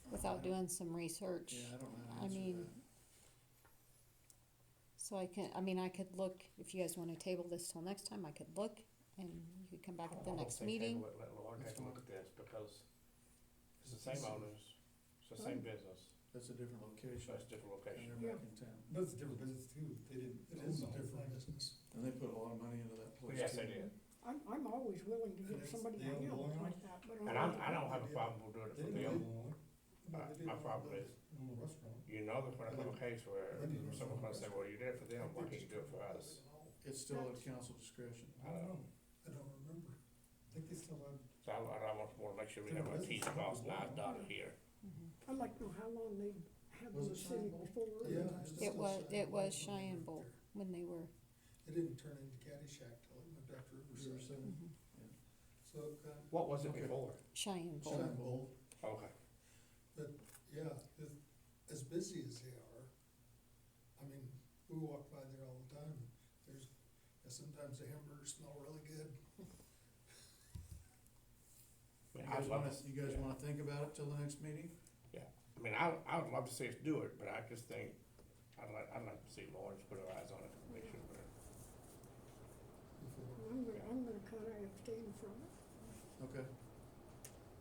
without doing some research. Yeah, I don't know how I to answer mean, that. so I could look, if you guys wanna table this till next time, I could look and you could come back at the I don't next think meeting. Let Lauren take a look at this, because it's the It's same the owners, it's the same business, That's a different so location, it's a different and location. they're back in town. But it's a different business too, they didn't. It own is a the whole different thing. business. And they put a lot of money into that place too. Yes, they did. I'm always willing to give And it's somebody the a old hand bowling like that, but. And I don't have a problem with doing it They for didn't them. own one, No, Uh, they didn't my own problem the- is, own the restaurant. you know there's gonna come a case where someone's gonna say, well, you did it for them, why can't you do it for us? It's still at council discretion. I don't know. I don't remember. I think they still had, So I almost wanna make sure we have our T's crossed and I's dotted here. I'd like to know how long they had the Was it incentive Cheyenne Bowl? before. Yeah. It was Cheyenne Bowl when they were, It didn't turn into Caddyshack till it went back to Riverside. Riverside. So it got What was it Okay. before? Cheyenne Bowl. Cheyenne Bowl. Okay. But, yeah, as busy as they are, I mean, we walk by there all the time, sometimes the hamburgers smell really good. I mean, You I'd guys love wanna, to, you guys wanna think about it till the next meeting? I mean, I would love to see us do it, but I just think, I'd like to see Lawrence put her eyes on it, and make sure we're. I'm gonna kinda abstain from it. Okay,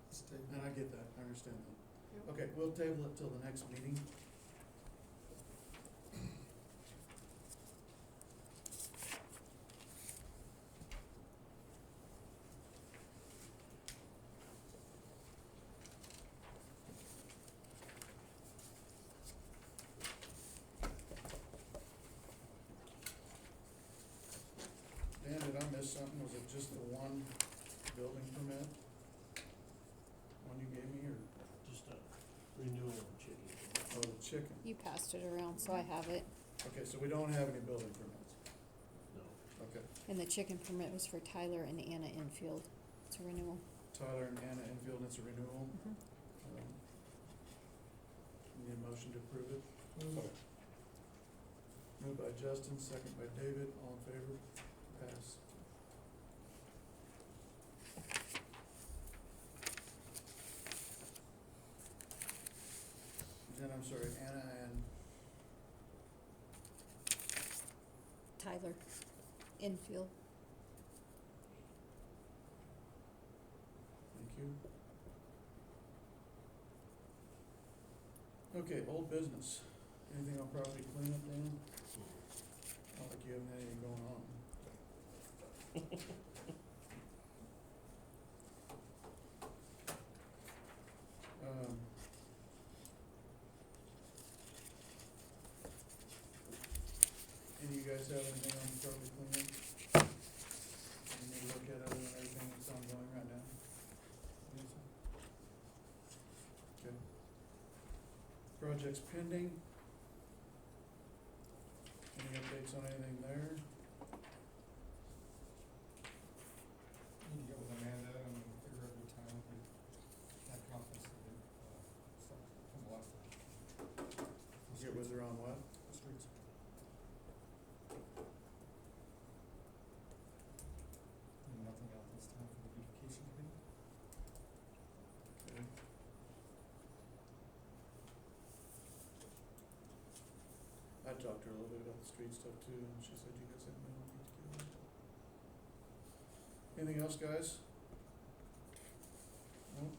Let's take- and I get that, I understand that. Yep. Okay, we'll table it till the next meeting. Dan, did I miss something? Was it just the one building permit? One you gave me, or, Just a renewal of chicken. oh, the chicken? You passed it around, so I have it. Okay, so we don't have any building permits, No. okay. And the chicken permit was for Tyler and Anna Infield. It's a renewal. Tyler and Anna Enfield, it's a renewal. Need a motion to approve it? Moved by Justin, second by David, all in favor? Pass. Then, I'm sorry, Anna and, Tyler Infield. thank you. Okay, old business. Anything on property cleanup, Dan? Not like you haven't had anything going on. Any of you guys have anything on property cleanup? You need to look at other than everything that's ongoing right now? Okay. Projects pending. Any updates on anything there? need to get with Amanda and figure out the time for that conference that we, from the last time. Get with her on what? The streets. And nothing else this time for the beautification committee? Okay. talked to her a little bit about the street stuff too, and she said you guys haven't been able to get together. Anything else, guys? No?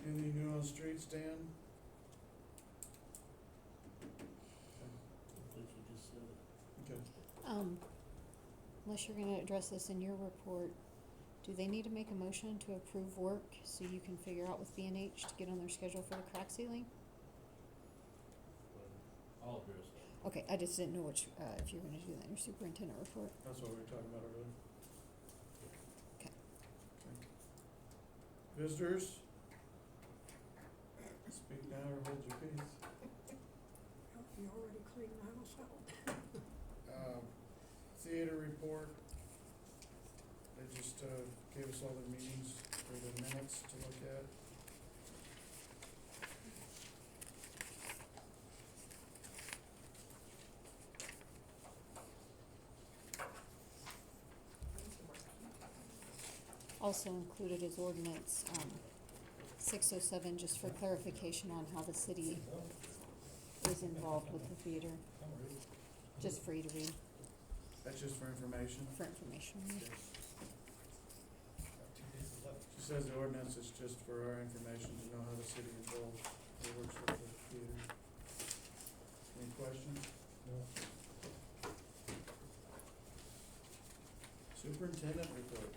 Anything new on the streets, Dan? I think you just said it. Okay. Unless you're gonna address this in your report, do they need to make a motion to approve work so you can figure out with B&H to get on their schedule for the crack ceiling? I'll address that. Okay, I just didn't know which, if you were gonna do that in your superintendent report. That's what we were talking about earlier. Okay. Visitors? Speak now or hold your peace. You already cleaned my house out. Theater report. They just, gave us all the meetings for the minutes to look at. Also included is ordinance, 607, just for clarification on how the city is involved with the theater, just for you to read, That's just for information. for information. She says the ordinance is just for our information to know how the city involves, or works with the theater. Any questions? Superintendent report.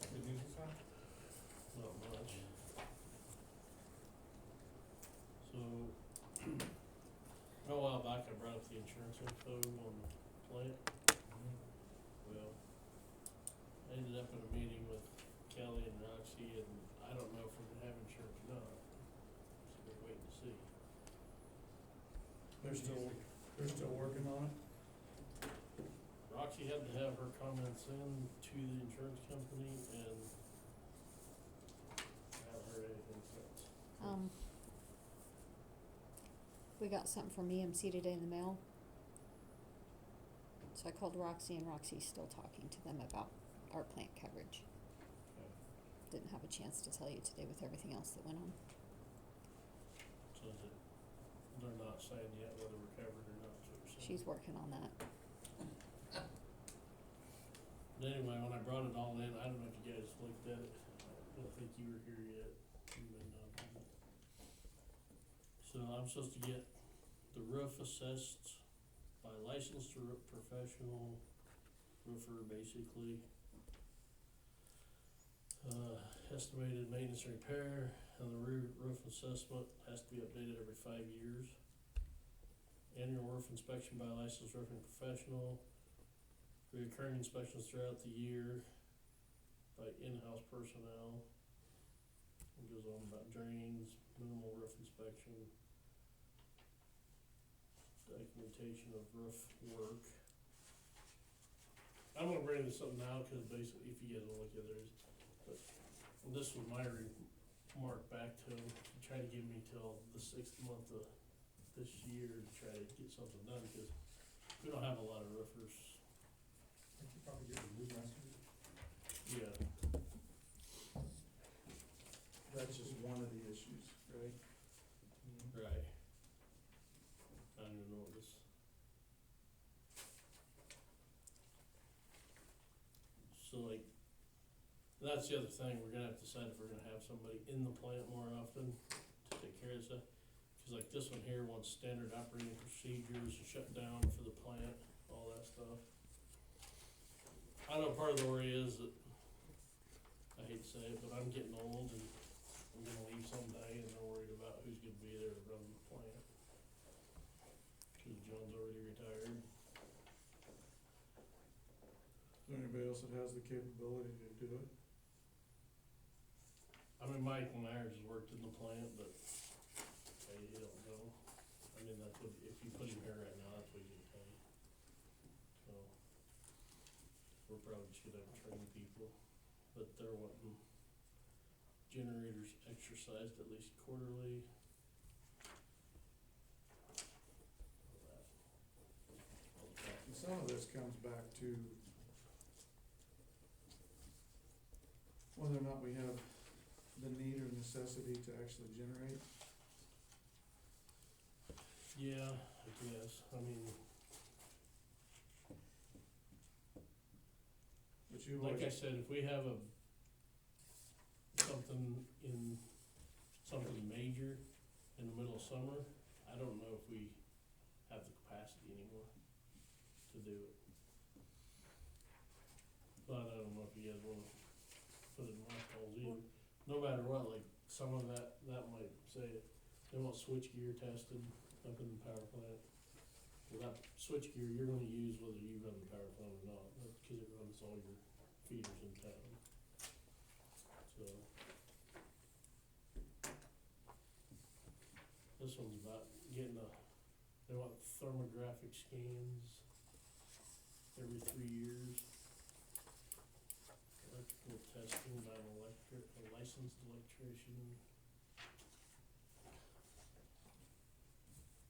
Good news this time? Not much. So, a while back I brought up the insurance info on the plant. Well, I ended up in a meeting with Kelly and Roxy, and I don't know if we're gonna have insurance or not. So we're waiting to see. They're still working on it? Roxy had to have her comments in to the insurance company, and I haven't heard anything since. We got something from EMC today in the mail. So I called Roxy, and Roxy's still talking to them about our plant coverage. Okay. Didn't have a chance to tell you today with everything else that went on. So is it, they're not saying yet whether we're covered or not, so we're saying. She's working on that. But anyway, when I brought it all in, I don't know if you guys looked at it, I don't think you were here yet, you may not have. So I'm supposed to get the roof assessed by licensed professional roofer, basically. Estimated maintenance and repair, and the roof assessment has to be updated every 5 years. Annual roof inspection by licensed roofing professional. Recurring inspections throughout the year by in-house personnel. It goes on about drains, minimal roof inspection, documentation of roof work. I'm gonna bring this up now, cause basically, if you guys wanna look at it, but this was my remark back to him, to try to give me till the 6th month of this year to try to get something done, cause we don't have a lot of roofers. I think you probably get a new master. Yeah, That's just one of the issues, right? right. I don't even know what this. So like, that's the other thing, we're gonna have to decide if we're gonna have somebody in the plant more often to take care of stuff. Cause like this one here wants standard operating procedures, shut down for the plant, all that stuff. I know part of the worry is that, I hate to say it, but I'm getting old and I'm gonna leave someday and they're worried about who's gonna be there to run the plant. Cause John's already retired. Is there anybody else that has the capability to do it? I mean, Mike Myers has worked in the plant, but I don't know. I mean, that's what, if you put him here right now, that's what you get paid. So, we're probably just gonna have to train people, but they're wanting generators exercised at least quarterly. And some of this comes back to whether or not we have the need or necessity to actually generate. Yeah, I guess, I mean, But you like I always, said, if we have something major in the middle of summer, I don't know if we have the capacity anymore to do it. But I don't know if you guys wanna put it in my calls either, no matter what, like, some of that might say, they want switchgear tested up in the power plant. Well, that switchgear you're gonna use whether you run the power plant or not, cause it runs all your feeders in town. So. This one's about getting they want thermographic scans every 3 years. Electrical testing by a licensed electrician.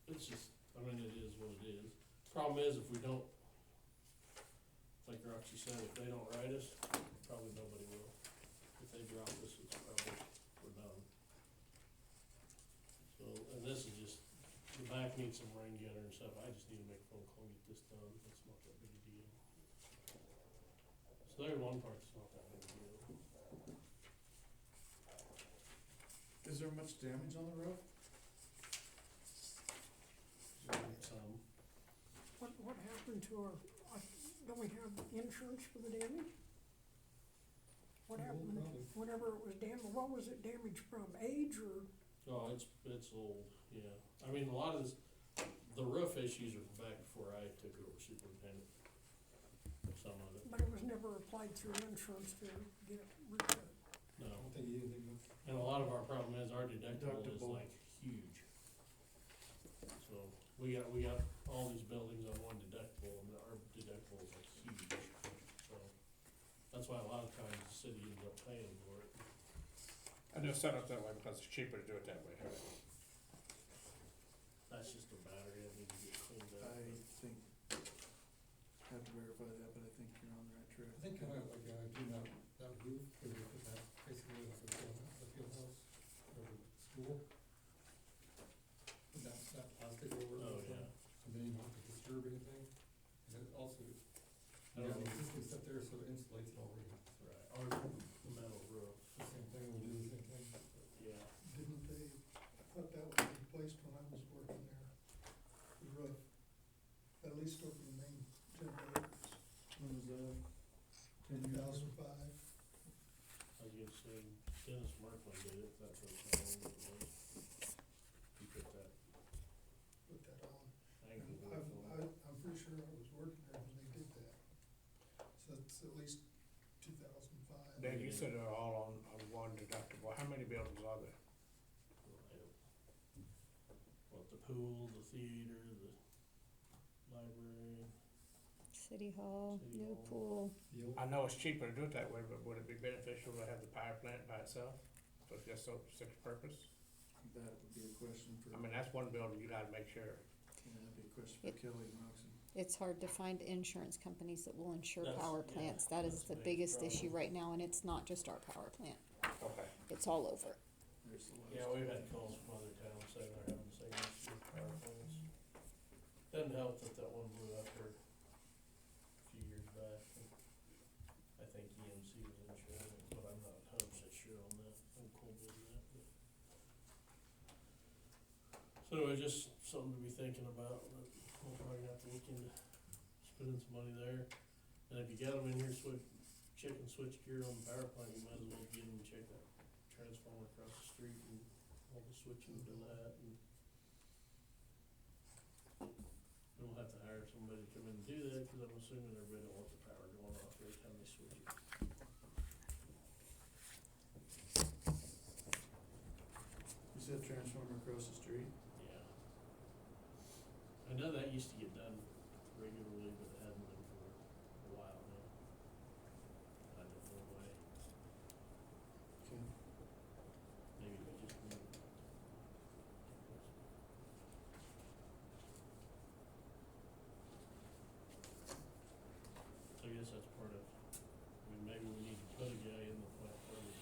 It's just, I mean, it is what it is. Problem is, if we don't, like Roxy said, if they don't write us, probably nobody will. If they drop us, it's probably, we're done. So, and this is just, the back needs some rain gutter and stuff, I just need to make a phone call and get this done, it's not that big a deal. So there's one part that's not that big a deal. is there much damage on the roof? Some, What happened to our, don't we have insurance for the damage? What Well, happened probably. whenever it was damaged, what was it damaged from, age or? oh, it's old, yeah, I mean, a lot of this, the roof issues are back before I took over superintendent. Some of it, But it was never applied through insurance to get it repaired. I no, don't think anything was. and a lot of our problem is our deductible is Deductible. like huge. So, we got all these buildings on one deductible, and our deductible is like huge, so, that's why a lot of times the city ends up paying for it. I just set up that way because it's cheaper to do it that way. That's just a battery that needs to get cleaned up. I think, have to verify that, but I think you're on the right track. I think kinda like, doing that roof, where we put that basically like the field house, or the school. Put that plastic over it. Oh, or yeah. something, and then you don't have to disturb anything, and then also, I you don't have know. existing stuff there, so it insulates it already. Right, or the metal roof, The same thing, we'll do the same thing. yeah. Didn't they, I thought that was replaced when I was working there, the roof, at least over the main 10 acres, When was that? 10 years ago? 2005. I was gonna say, Dennis Markland did it, that's what how long it was. He put that Put that on. angle roof on. I'm pretty sure I was working there when they did that. So it's at least 2005. Dave, you said they're all on one deductible, how many buildings are there? What, the pool, the theater, the library, City Hall, City new Hall. pool. The old, I know it's cheaper to do it that way, but would it be beneficial to have the power plant by itself? So it's just so such purpose? That would be a question for, I mean, that's one building you gotta make sure. that'd be a question for It- Kelly and Roxy. It's hard to find insurance companies that will insure That's- power yeah, plants. That is that's the the biggest problem. issue right now, and it's not just our power plant. Okay. It's all over. There's the list. yeah, we've had calls from other towns saying they're having the same issue with power plants. Doesn't help that one blew up here a few years back, and I think EMC was insuring it, but I'm not 100% sure on that, I'm cold with that, but. So anyway, just something to be thinking about, but we'll probably have to look into spending some money there. And if you got them in here, check and switch gear on the power plant, you might as well get them and check that transformer across the street and all the switching to that, and we'll have to hire somebody to come in and do that, cause I'm assuming everybody don't want the power going off every time they switch it. You said transformer across the street? Yeah. I know that used to get done regularly, but it hasn't been for a while now. I don't know why, Okay. maybe we just moved. So I guess that's part of, I mean, maybe we need to put a guy in the plant every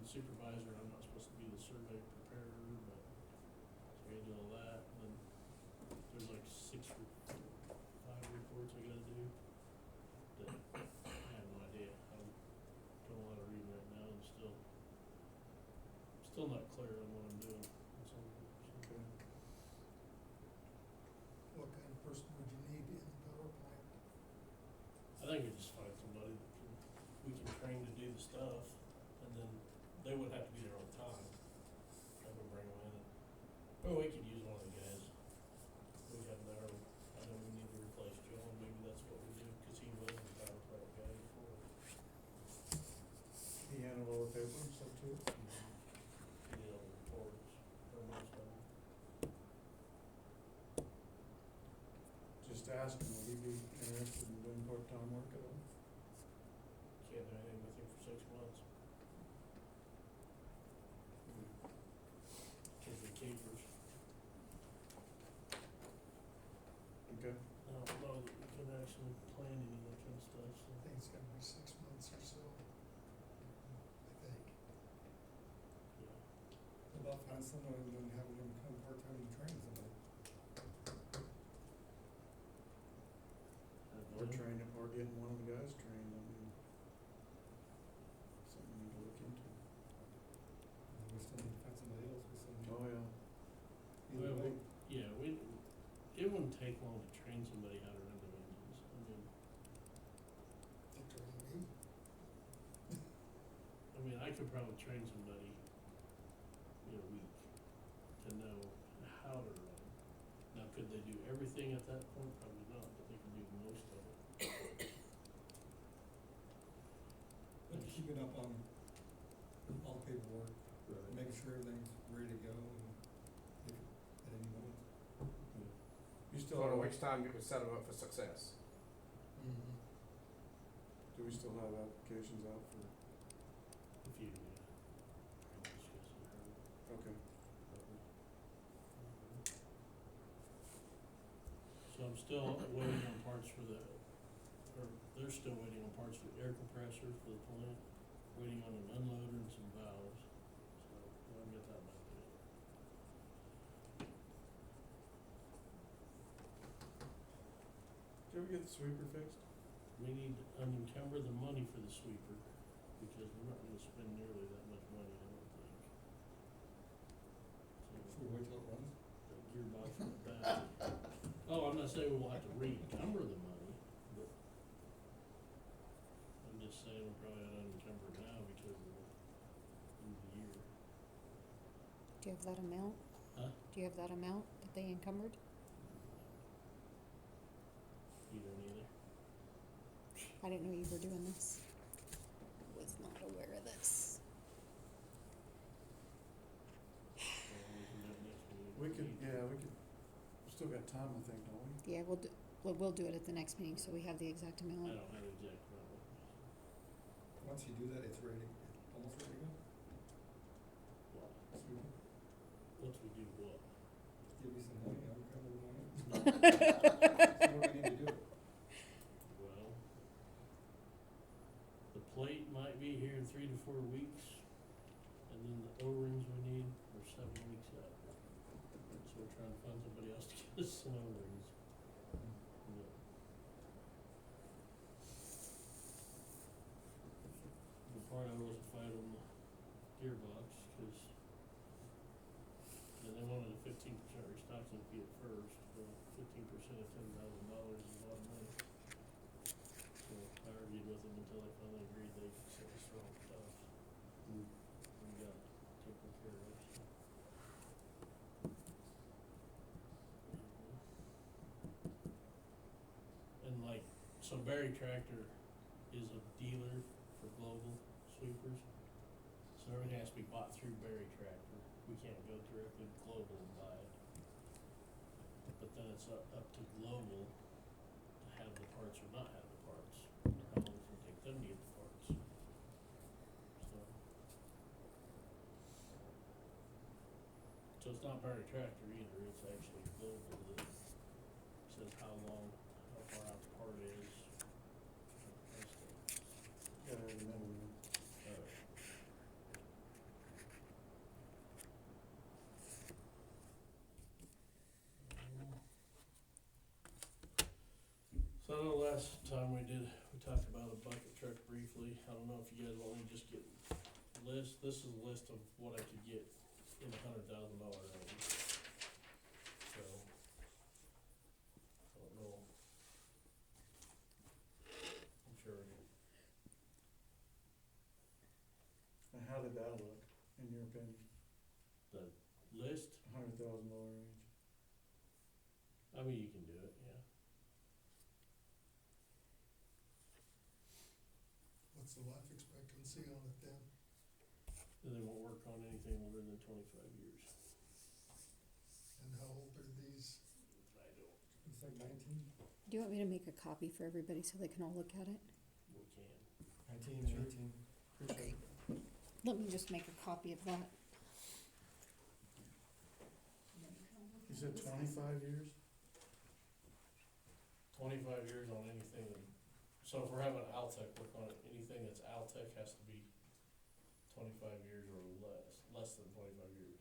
the supervisor, I'm not supposed to be the survey preparer, but so I do all that, and then there's like 5 reports I gotta do. That I have no idea, I'm doing a lot of reading right now and still not clear on what I'm doing. on some of it, so. Okay. What kind of person would you need in the power plant? I think we just find somebody that we can train to do the stuff, and then they wouldn't have to be there all the time. I can bring them in, or we could use one of the guys we have there. I know we need to replace Joe, and maybe that's what we do, cause he was the power plant guy before. He handled all the paper and stuff too? He did all the reports, or most of them. Just asking, would he be interested in doing part-time work at all? Can't do anything with him for 6 months, cause he capers. Okay. I don't know that we can actually plan any of that kind of stuff, so. I think it's gonna be 6 months or so, I think. Yeah. What about find someone and then having them come part-time and train somebody? Or training, or getting one of the guys trained, I mean, something we need to look into. And we still need to find somebody else, we still need. Oh, yeah. Either Well, way, yeah, it wouldn't take long to train somebody how to run their engines. I mean, They train me. I could probably train somebody in a week to know how to run. Now, could they do everything at that point? Probably not, but they could do most of it. but keeping up on all the paperwork, making sure everything's ready to go and if, at any moment. You So still in have, a week's time, you can set them up for success. Mm-hmm. do we still have applications out for, If you, I'll discuss it her. okay. So I'm still waiting on parts for or they're still waiting on parts for the air compressor for the plant, waiting on an unloader and some valves, so we haven't got that back yet. Did you ever get the sweeper fixed? We need to unencumber the money for the sweeper, because we're not gonna spend nearly that much money, I don't think. Should we wait till it runs? The gearbox went bad. Oh, I'm not saying we'll have to re-encumber the money, but I'm just saying we probably ought to unencumber it now because of the end of the year. Do you have that amount? Huh? Do you have that amount that they encumbered? You don't either? I didn't know you were doing this. Was not aware of this. Well, we can do it next meeting. We could, yeah, we could, we still got time, I think, don't we? Yeah, we'll do it at the next meeting, so we have the exact I amount. don't have the exact amount with me. Once you do that, it's ready, almost ready to go. What? Sweeper, Once we do what? give you some money, I'll cover the money. So what do we need to do? Well, the plate might be here in 3 to 4 weeks, and then the O-rings we need are 7 weeks out. So we're trying to find somebody else to get us some O-rings. Yeah. The part I was fight on the gearbox, cause then they wanted a 15% restocking fee at first, but 15% of $10,000 is a lot of money. So I argued with them until they finally agreed they sent us the wrong stuff. Mm. We got it taken care of, so. And like, so Barry Tractor is a dealer for Global Sweepers, so everything has to be bought through Barry Tractor. We can't go directly to Global and buy it. But then it's up to Global to have the parts or not have the parts, or how long it's gonna take them to get the parts. So it's not Barry Tractor either, it's actually Global that says how far out the part is. Gotta have the middleman. last time we talked about a bucket truck briefly. I don't know if you guys want me to just get this is a list of what I could get in $100,000 range. So, I don't know. I'm sure. And how did that look, in your opinion, The list, $100,000 range? I mean, you can do it, yeah. What's the life expectancy on it then? They won't work on anything older than 25 years. And how old are these? I don't, It's like 19, Do you want me to make a copy for everybody so they can all look at it? we can. 19, 18. Okay. Let me just make a copy of that. You said 25 years? 25 years on anything, so if we're having Altech work on it, anything that's Altech has to be 25 years or less than 25 years.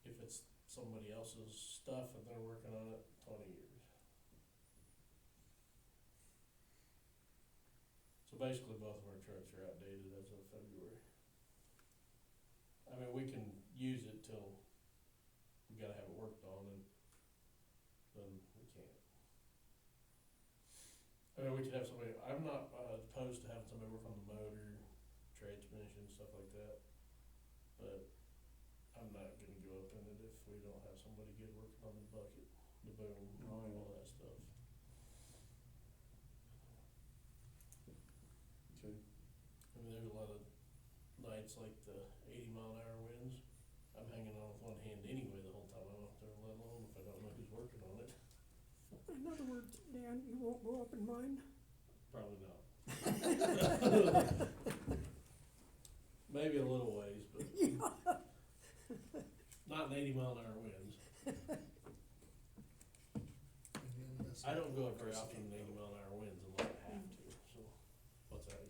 If it's somebody else's stuff and they're working on it, 20 years. So basically, both of our trucks are outdated as of February. I mean, we can use it till we gotta have it worked on, and then we can't. I mean, we could have somebody, I'm not opposed to having somebody work on the motor, transmission, stuff like that, but I'm not gonna go up in it if we don't have somebody good working on the bucket, the boom, Oh, yeah. all that stuff. Okay. I mean, there's a lot of nights like the 80-mile-an-hour winds, I'm hanging on with one hand anyway the whole time I'm up there, let alone if I don't know who's working on it. In other words, Dan, you won't go up in mine? Probably not. Maybe a little ways, but not in 80-mile-an-hour winds. And then this- I don't go up very often in 80-mile-an-hour winds unless I have to, so what's that?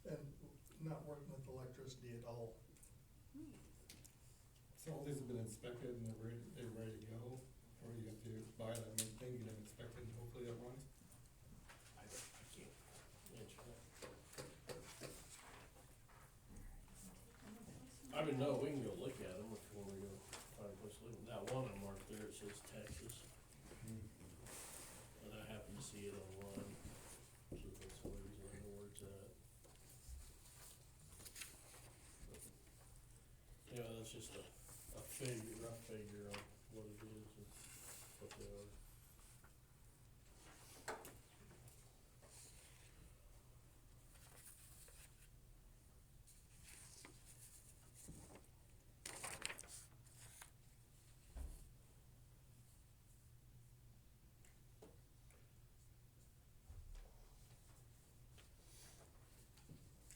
And not working with electricity at all. So all these have been inspected and they're ready to go, or you have to buy them and thing, get them inspected, and hopefully that runs? I can't answer that. I mean, no, we can go look at them if you wanna go find a place to look. That one I marked there, it says Texas, and I happened to see it online, so that's the reason I know where it's at. But, yeah, that's just a figure, rough figure on what it is and what they are.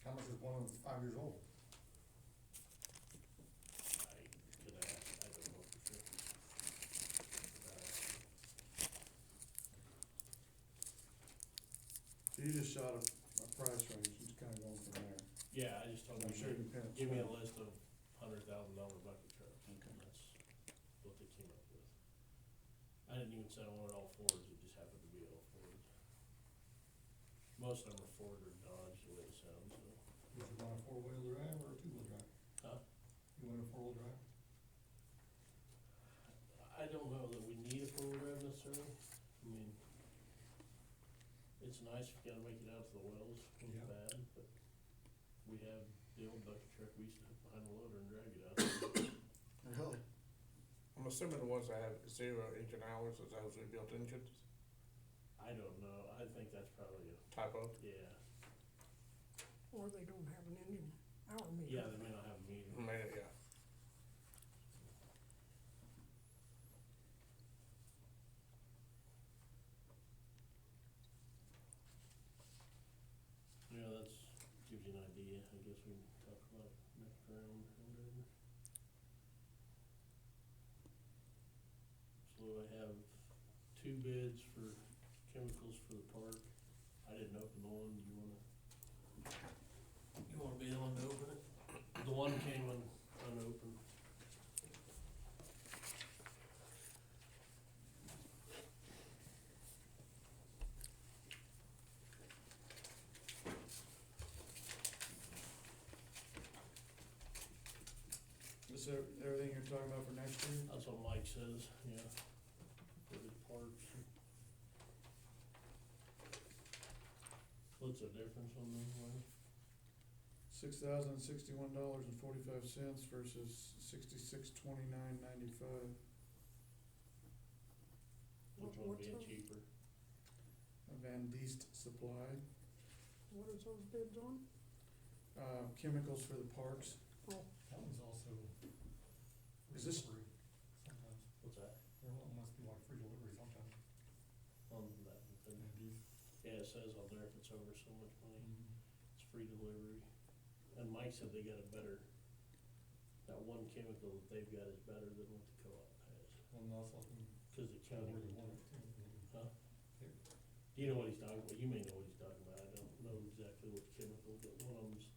How much is one that's 5 years old? I could ask, I don't know for sure. So you just shot a price range, just kinda going from there. Yeah, I just told I'm them, sure you can. give me a list of $100,000 bucket trucks, and Okay. that's what they came up with. I didn't even say I wanted all Fords, it just happened to be all Fords. Most of them are Ford or Dodge, the way it sounds, so. Would you want a 4-wheel drive or a 2-wheel drive? Huh? You want a 4-wheel drive? I don't know that we need a 4-wheel drive necessarily, I mean, it's nice if you gotta make it out to the wells, it's Yeah. bad, but we have the old bucket truck we used to put behind the loader and drag it out. Really? I'm assuming the ones that have 0 engine hours, is those with built engines, I don't know, I think that's probably typo? yeah. Or they don't have an engine hour meter? Yeah, they may not have a meter. Maybe, yeah. Yeah, that's, gives you an idea, I guess we can talk about next round or whatever. So I have 2 bids for chemicals for the park. I didn't open the one, you wanna be the one to open it? The one came unopened. everything you're talking about for next year? That's what Mike says, yeah, for the parks. What's the difference on those ones? $6,061.45 versus $6629.95. Which one What's being those- cheaper? Van Diest Supply, What is those bids on? chemicals for the parks. Oh, That one's also free Is this- delivery sometimes. What's that? There must be like free delivery sometimes. On that, And these, yeah, it says on there if it's over so much money, it's free delivery. And Mike said they got a better, that one chemical that they've got is better than what the co-op has, well, and also can cause the tell county. where you want it too. Huh? Do you know what he's talking about? You may know what he's talking about, I don't know exactly what chemical, but one of them's,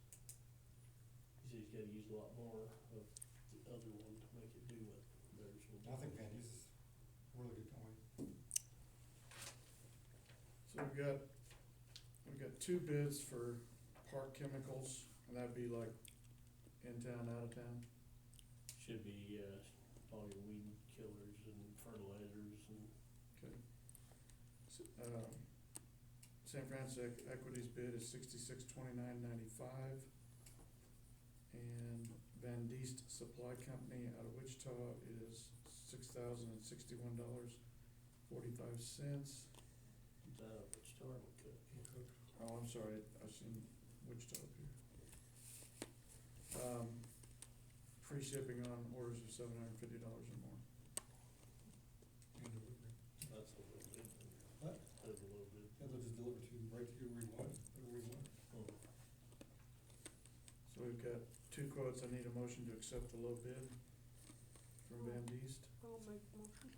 he said he's gotta use a lot more of the other one to make it do what theirs will do. I think Van Diest is a really good company. So we've got two bids for park chemicals, and that'd be like in town, out of town. Should be, all your weed killers and fertilizers and, Okay. St. Francis Equities bid is $6629.95. And Van Diest Supply Company out of Wichita is $6,061.45. is that a Wichita or McCook? Oh, I'm sorry, I've seen Wichita up here. Free shipping on orders of $750 or more. And delivery. That's a little bit. What? That's a little bit. Yeah, they'll just deliver to you right to you where you want it, wherever you want it. Oh, So we've got two quotes. I need a motion to accept the low bid from Van Diest. I'll make the motion.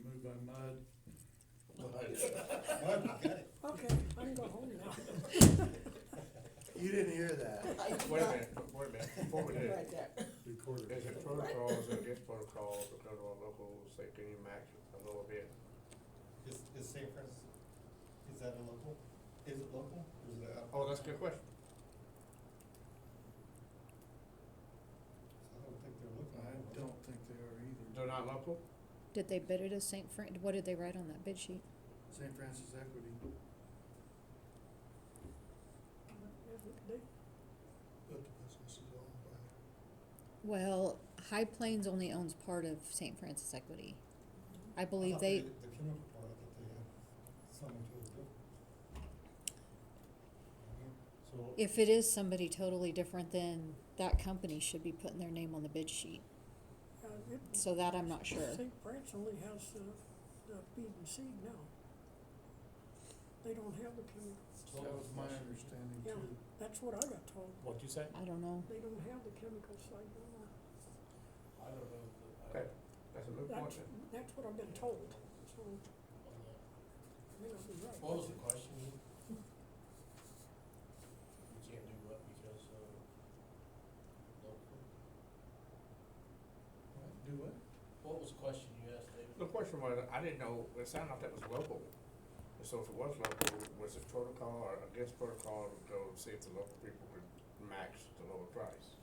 Moved by Mudd. Mud, you got it. Okay, I can go home now. You didn't hear that. Wait a minute, before we do, Recorder. is it protocols or against protocols or go to a local safety max a lower bid? Is St. Francis, is that a local? Is it local or is it out? Oh, that's a good question. I don't think they're looking. I don't think they are either. They're not local? Did they bid it as St. What did they write on that bid sheet? St. Francis Equity. They, But the business is owned by, Well, High Plains only owns part of St. Francis Equity. I I believe thought they, The chemical part, I thought they had someone to do. so, if it is somebody totally different, then that company should be putting their name on the bid sheet. So that I'm not sure. St. Francis only has the feed and seed now. They don't have the chemicals. That was my understanding Yeah, too. that's what I got told. what'd you say? I don't know. They don't have the chemical side anymore. I don't know. Okay, that's a good point then. That's what I've been told, so, may not be right. What was the question? We can't do what because, local? Do what? What was the question you asked, David? The question was, I didn't know, it sounded like that was local. And so if it was local, was it protocol or against protocol to go see if the local people could match the lower price?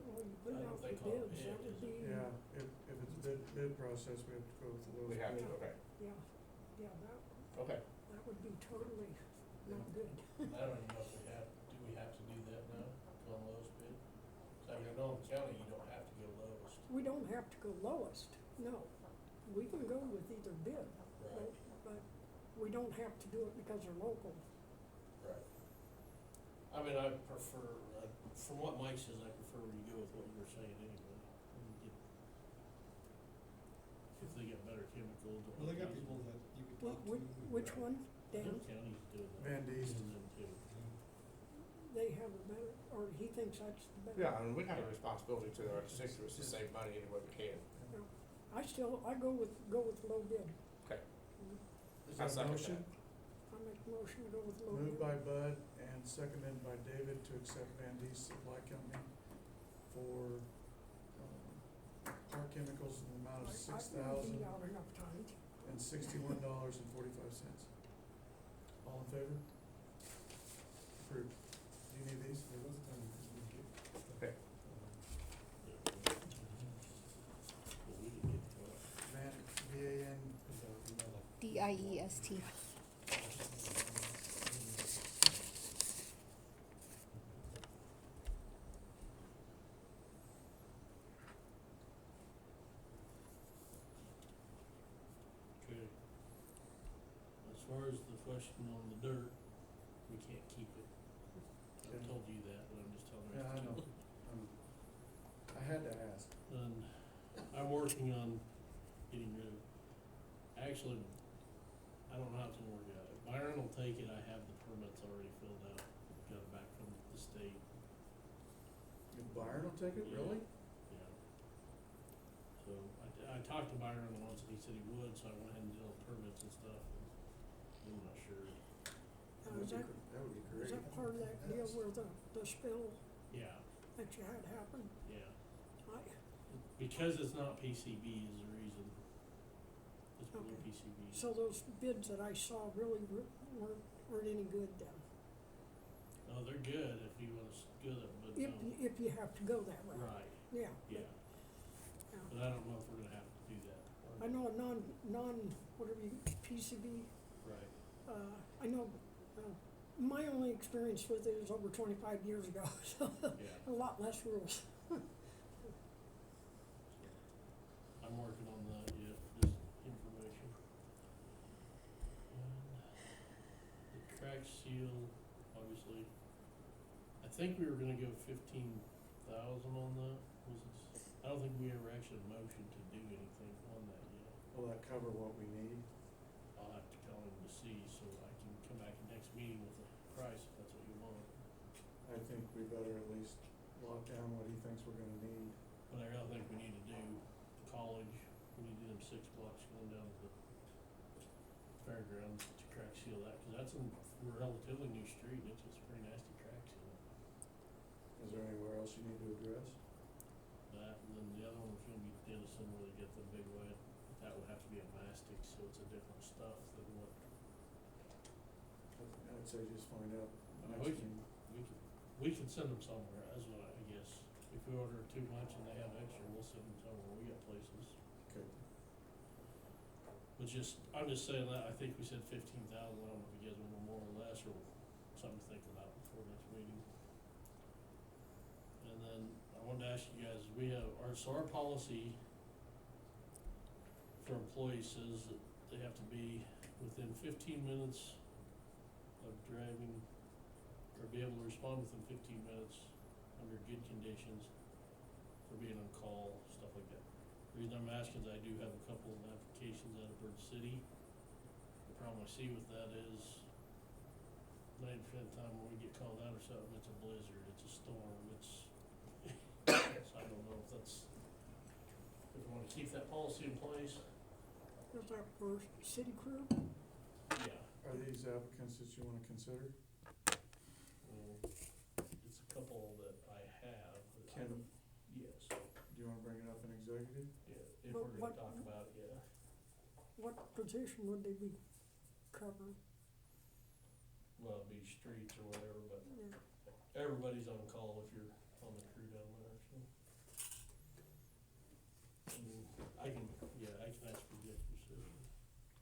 Well, you put I out don't the think I'll bids, bid, that would is be, Yeah, if it's a bid process, we have to go with the lowest. We have to, bid. okay, yeah, okay. that would be totally not good. I don't even know if we have, do we have to do that now, go on lowest bid? So I mean, in Owen County, you don't have to go lowest. We don't have to go lowest, no. We can go with either bid, Right. but we don't have to do it because they're local. Right. I mean, I prefer, from what Mike says, I prefer you go with what you were saying anyway. And get- If they get better chemicals. or- Well, they got people that you could talk to. Which one, Dan? Owen County's doing that. Van Diest. And them too. They have a better, or he thinks that's the better. Yeah, I mean, we have a responsibility to our constituents to save money any way we can. I go with low bid. Okay. Is I that a second motion? I make a motion to go with low bid. Moved by Bud and seconded by David to accept Van Diest Supply Company for, park chemicals in the amount of I've beat out enough times. $6,061.45. All in favor? Approved. Do you need these? There was a time we couldn't get. Okay. T-I-E-S-T. Okay. As far as the question on the dirt, we can't keep it. I Okay. told you that, but I'm just telling you. Yeah, I know. I had to ask. And I'm working on getting rid of, actually, I don't know how it's gonna work out. If Byron will take it, I have the permits already filled out, got it back from the state, Byron will take it, really? yeah. So, I talked to Byron once and he said he would, so I went ahead and did all the permits and stuff, and I'm not sure. Now, is that, That would be is great. that part of that deal where the spill Yeah, that you had happen? yeah. I, Because it's not PCB is the reason. It's below Okay. PCB. so those bids that I saw really weren't any good then? Oh, they're good if you wanna go that, but If, no. if you have to go that route. Right, Yeah. yeah. Yeah. But I don't know if we're gonna have to do that. I know a whatever you, PCB, Right. I know, my only experience with it is over 25 years ago, so Yeah. a lot less rules. I'm working on that yet, just information. And the crack seal, obviously, I think we were gonna go 15,000 on that, was it, I don't think we ever actually motioned to do anything on that yet. Will that cover what we need? I'll have to call him to see, so I can come back in next meeting with a price, if that's what you want. I think we better at least lock down what he thinks we're gonna need. But I really think we need to do college, we need to do them 6 blocks going down to the fairgrounds to crack seal that, cause that's a relatively new street, and it's just pretty nasty crack seal. Is there anywhere else you need to address? That, and then the other one was gonna be Denison where they get the big wet, that would have to be a mastic, so it's a different stuff than what, I'd say just find out I mean, next meeting. we can send them somewhere, that's what I guess. If we order too much and they have extra, we'll send them somewhere, we got places. Okay. But I'm just saying that, I think we said 15,000, I don't know if you guys want more or less, or something to think about before next meeting. And then, I wanted to ask you guys, our policy for employees says that they have to be within 15 minutes of driving, or be able to respond within 15 minutes under good conditions for being on call, stuff like that. The reason I'm asking is I do have a couple of applications out of Bird City. The problem I see with that is 90% of the time when we get called out or something, it's a blizzard, it's a storm, so I don't know if we wanna keep that policy in place. Is that for city crew? Yeah. Are these applicants that you wanna consider? It's a couple that I have. that I Can- don't- Yes, Do you wanna bring it up in executive? yeah, if But we're gonna what- talk about it, yeah. What position would they be covering? Well, it'd be streets or whatever, but Yeah. everybody's on call if you're on the crew down there, so. I can ask for the extra session.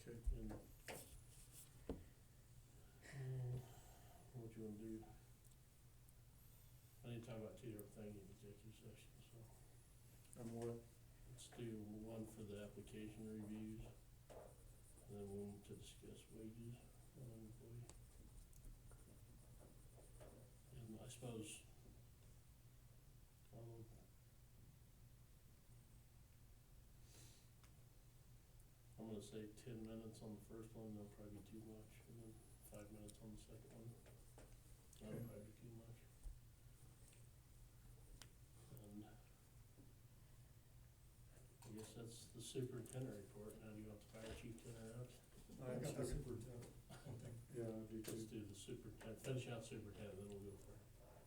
Okay. And, what you wanna do? I need to talk about two different things in executive session, so And what? let's do one for the application reviews, and then one to discuss wages on an employee. And I suppose, I'm gonna say 10 minutes on the first one, that'll probably be too much, and then 5 minutes on the second one. That'll Okay. probably be too much. And I guess that's the superintendent report. Now, do you want the fire chief to interrupt? I got the superintendent, one thing. Yeah, I do Let's too. do the superintendent, finish out superintendent, then we'll go for.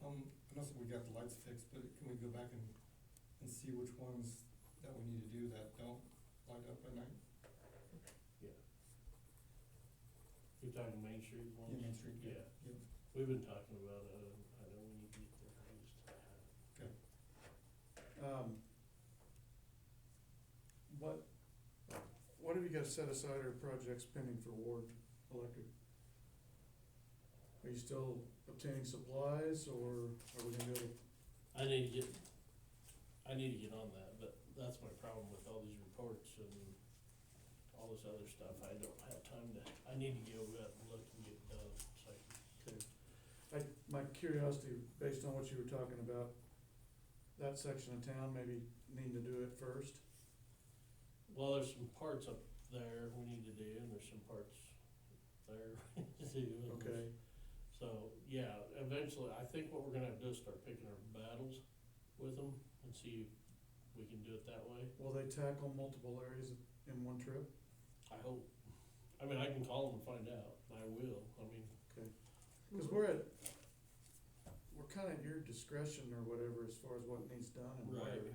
I know that we got the lights fixed, but can we go back and see which ones that we need to do that don't light up at night? You're talking Main Street ones? Yeah, Main Street, Yeah, Yep. we've been talking about it, I know we need to get there, I just. What have you got set aside our projects pending for Ward Electric? Are you still obtaining supplies, or are we gonna do it? I need to get on that, but that's my problem with all these reports and all this other stuff. I don't have time to, I need to go out and look and get it done, so. My curiosity, based on what you were talking about, that section of town maybe needing to do it first? Well, there's some parts up there we need to do, and there's some parts there we need to do. and Okay, So, yeah, eventually, I think what we're gonna have to do is start picking our battles with them and see if we can do it that way. will they tackle multiple areas in one trip? I hope. I mean, I can call them and find out. I will. I mean, Okay, cause we're kinda at your discretion or whatever as far as what needs done and where. right.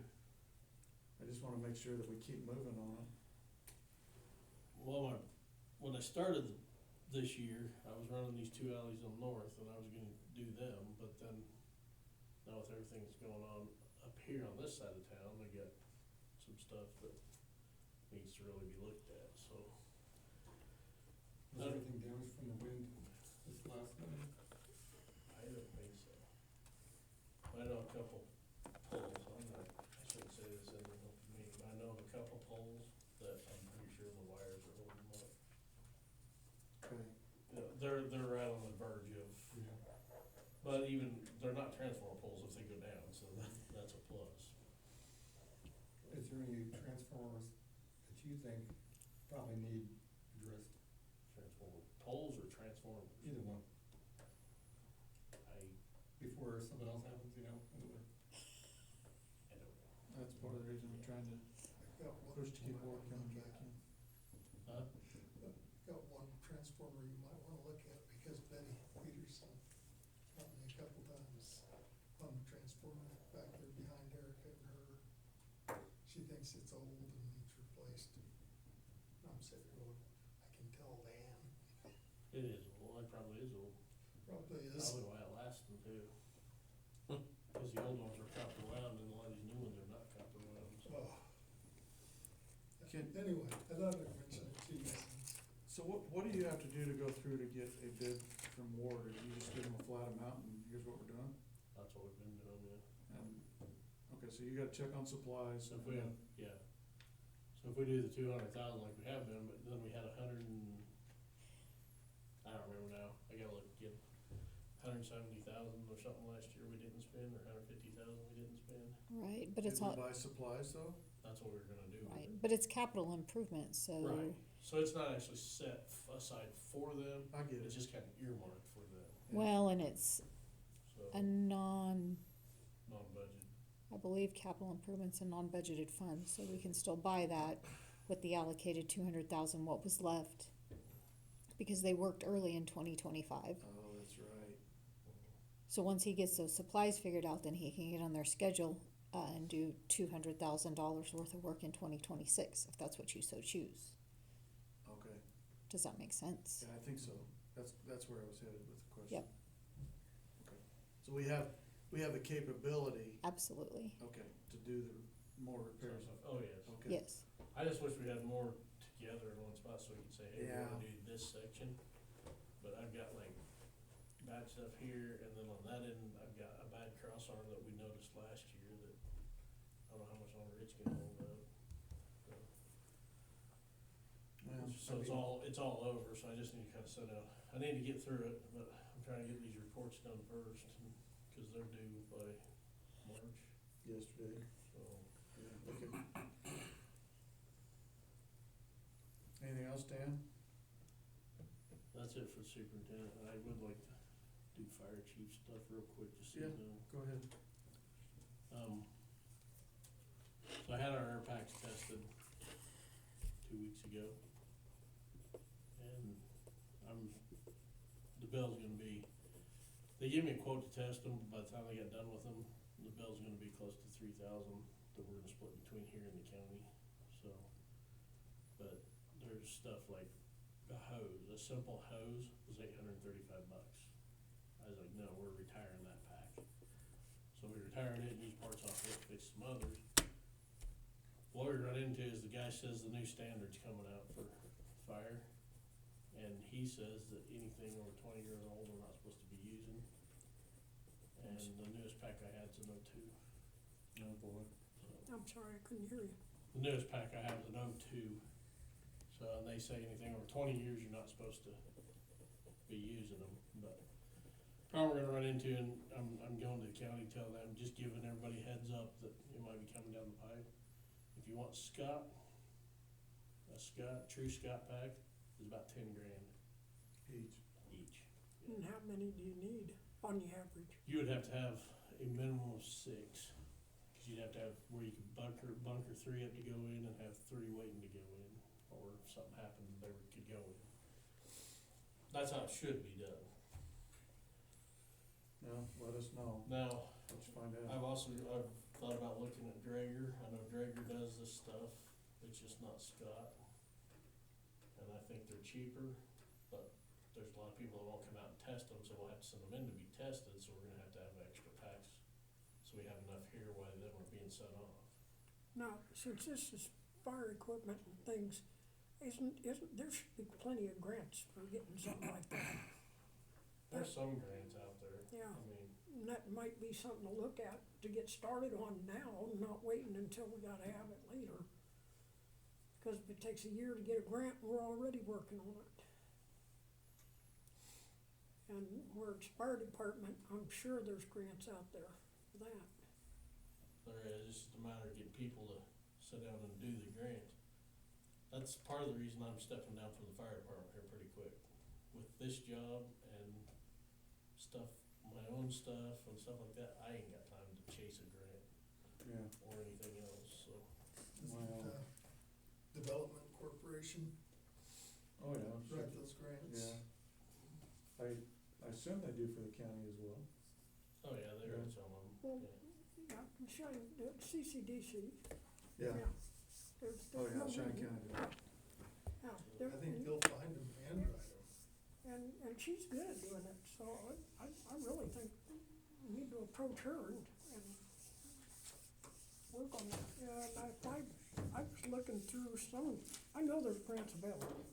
I just wanna make sure that we keep moving on it. Well, when I started this year, I was running these two alleys on North, and I was gonna do them, but then now with everything that's going on up here on this side of town, I got some stuff that needs to really be looked at, so. Was everything damaged from the wind this last night? I don't think so. I know a couple poles, I shouldn't say this in the meeting, but I know of a couple poles that I'm pretty sure the wires are holding them up. Okay, Yeah, they're right on the verge of, Yeah. but even, they're not transformer poles if they go down, so that's a plus. Is there any transformers that you think probably need addressed? Transformer poles or transformers? Either one, I before something else happens, you know? don't know. that's part of the reason I'm trying to Got one push to keep you might work wanna coming look back at. in. Huh? Got one transformer you might wanna look at, because Betty Peterson got me a couple times on the transformer back there behind Erica and her. She thinks it's old and needs replaced. And I'm sitting there going, I can tell Dan, It is, well, it probably is old, probably is. probably why it lasts them too. Cause the old ones are copper wound and a lot of these new ones are not copper wound, so. Oh. Can- Anyway, I thought I'd mention it to you. So what do you have to do to go through to get a bid from Ward, or do you just give them a flat amount and here's what we're doing? That's what we've been doing, yeah. And, okay, so you gotta check on supplies. So if we have, yeah, so if we do the 200,000 like we have been, but then we had 100 and, I don't remember now, I gotta look again. 170,000 or something last year we didn't spend, or 150,000 we didn't spend, Right, but Did it's we all, buy supplies though? that's what we were gonna do. with right, it. but it's capital improvement, so. Right, so it's not actually set aside for them, I get it's it. just kinda earmarked for them, Well, and it's so, a non, non-budget. I believe capital improvements and non-budgeted funds, so we can still buy that with the allocated 200,000, what was left. Because they worked early in 2025. Oh, that's right. So once he gets those supplies figured out, then he can get on their schedule, and do $200,000 worth of work in 2026, if that's what you so choose. Okay, Does that make sense? yeah, I think so. That's where I was headed with the question. Yep. Okay, so we have the capability, Absolutely, okay, to do the more repairs. Oh, yes. Okay. yes. I just wish we had more together in one spot so we could say, hey, we're Yeah. gonna do this section. But I've got like bad stuff here, and then on that end, I've got a bad cross arm that we noticed last year that I don't know how much longer it's gonna hold up. So- Well, So it's all over, so I just need to kinda set out, I need to get through it, but I'm trying to get these reports done first, cause they're due by March, yesterday, so. yeah, okay. Anything else, Dan? That's it for the superintendent, I would like to do fire chief stuff real quick, just so you Yeah. know. Go ahead. So I had our air packs tested 2 weeks ago. And the bill's gonna be, they gave me a quote to test them, by the time I got done with them, the bill's gonna be close to 3,000 that we're gonna split between here and the county, so. But there's stuff like a hose, a simple hose was $835. I was like, no, we're retiring that pack. So we retired it and used parts off it, fixed some others. what we run into is the guy says the new standard's coming out for fire, and he says that anything over 20 years old we're not supposed to be using. And the newest pack I had's an 02. Oh, boy. I'm sorry, I couldn't hear you. The newest pack I have is an 02. So, and they say anything over 20 years you're not supposed to be using them. But problem we're gonna run into, and I'm going to the county, tell them, just giving everybody heads up that it might be coming down the pipe. If you want Scott, true Scott pack is about 10 grand Each. each. And how many do you need on the average? You would have to have a minimum of 6, cause you'd have to have where you could bunker 3 up to go in and have 3 waiting to go in, or if something happened, they could go in. That's how it should be done. No, let us know. Now, Let's find out. I've thought about looking at Drager. I know Drager does this stuff, it's just not Scott. And I think they're cheaper, but there's a lot of people that won't come out and test them, so we'll have to send them in to be tested, so we're gonna have to have extra packs. So we have enough here while them are being set off. Now, since this is fire equipment and things, there should be plenty of grants for getting something like that. There's some grants out there. Yeah. I mean, And that might be something to look at, to get started on now, not waiting until we gotta have it later. Cause if it takes a year to get a grant, we're already working on it. And where it's fire department, I'm sure there's grants out there for that. there is, it's just a matter of getting people to sit down and do the grant. That's part of the reason I'm stepping down from the fire department here pretty quick. With this job and stuff, my own stuff and stuff like that, I ain't got time to chase a grant Yeah. or anything else, so. Wow. Development Corporation, Oh, yeah. write those grants. Yeah. I assume they do for the county as well. Oh, yeah, there Yeah. is some of them, Well, yeah. Yeah, Shine, CCDC, Yeah. yeah. Oh, yeah, no Shine reason- County. Yeah, I think they'll find them and write them. and she's good at doing it, so I really think we need to approach her and work on that. And I was looking through some, I know there's grants available.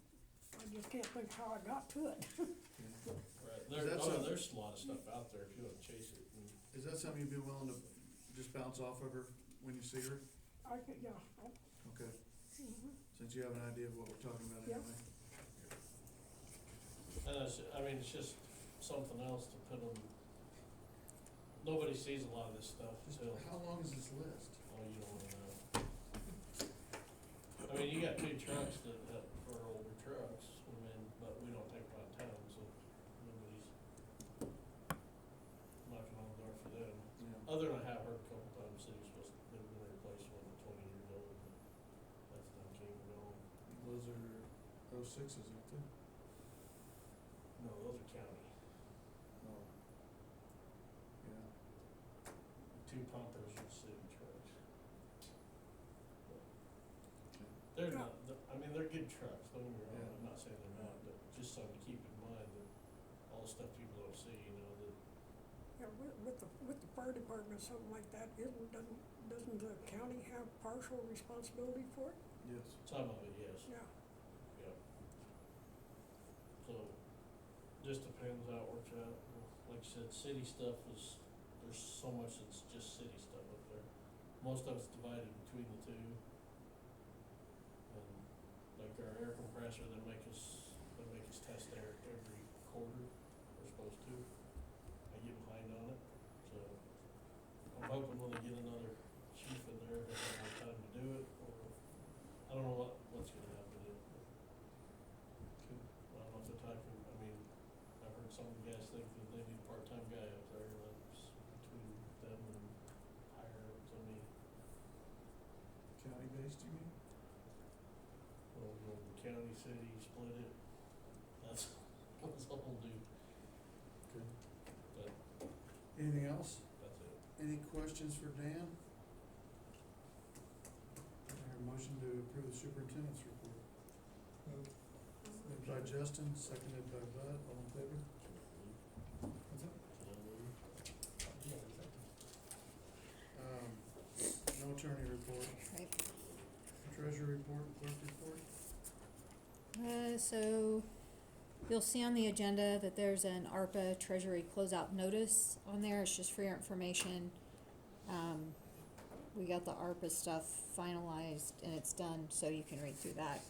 I just can't think how I got to it. Right, that some- there's a lot of stuff out there if you wanna chase it, and Is that something you'd be willing to just bounce off of her when you see her? I could, yeah, Okay, mhm. since you have an idea of what we're talking about Yeah. anyway. And it's just something else to put them, nobody sees a lot of this stuff Just, until, how long is this list? oh, you don't wanna know. I mean, you got 2 trucks that, are older trucks, I mean, but we don't take them out of town, so nobody's knocking on the door for them. Yeah. Other than I have heard a couple times, city's supposed to, they were gonna replace one at 20 years old, but that's done came and gone. Those are 06s, aren't they? No, those are county. Oh. Yeah. 2 pumpers are city trucks. Okay. They're not, they're good trucks, don't get me wrong, Yeah. I'm not saying they're not, but just something to keep in mind that all the stuff people don't see, that, Yeah, with the fire department, something like that, doesn't the county have partial responsibility for it? Yes. some of it, yes, Yeah. yeah. So, just depends how it works out. Like you said, city stuff there's so much that's just city stuff up there. Most of it's divided between the 2. And like our air compressor, they make us test air every quarter, we're supposed to. I get behind on it, so I'm hoping when they get another chief in there, they'll have more time to do it, or, I don't know what's gonna happen yet. Okay. I don't know if they're talking, I've heard some guys think that they need a part-time guy up there, and that's between them and hiring somebody. County based, you mean? Well, the county, city, split it, that's all we'll do, Okay. but Anything else? that's it. Any questions for Dan? Motion to approve the superintendent's report. Moved by Justin, seconded by Bud, all in favor? What's up? Yeah, exactly. No attorney report. Right. treasury report, clerk report. So you'll see on the agenda that there's an ARPA Treasury closeout notice on there. It's just for your information. We got the ARPA stuff finalized and it's done, so you can read through that.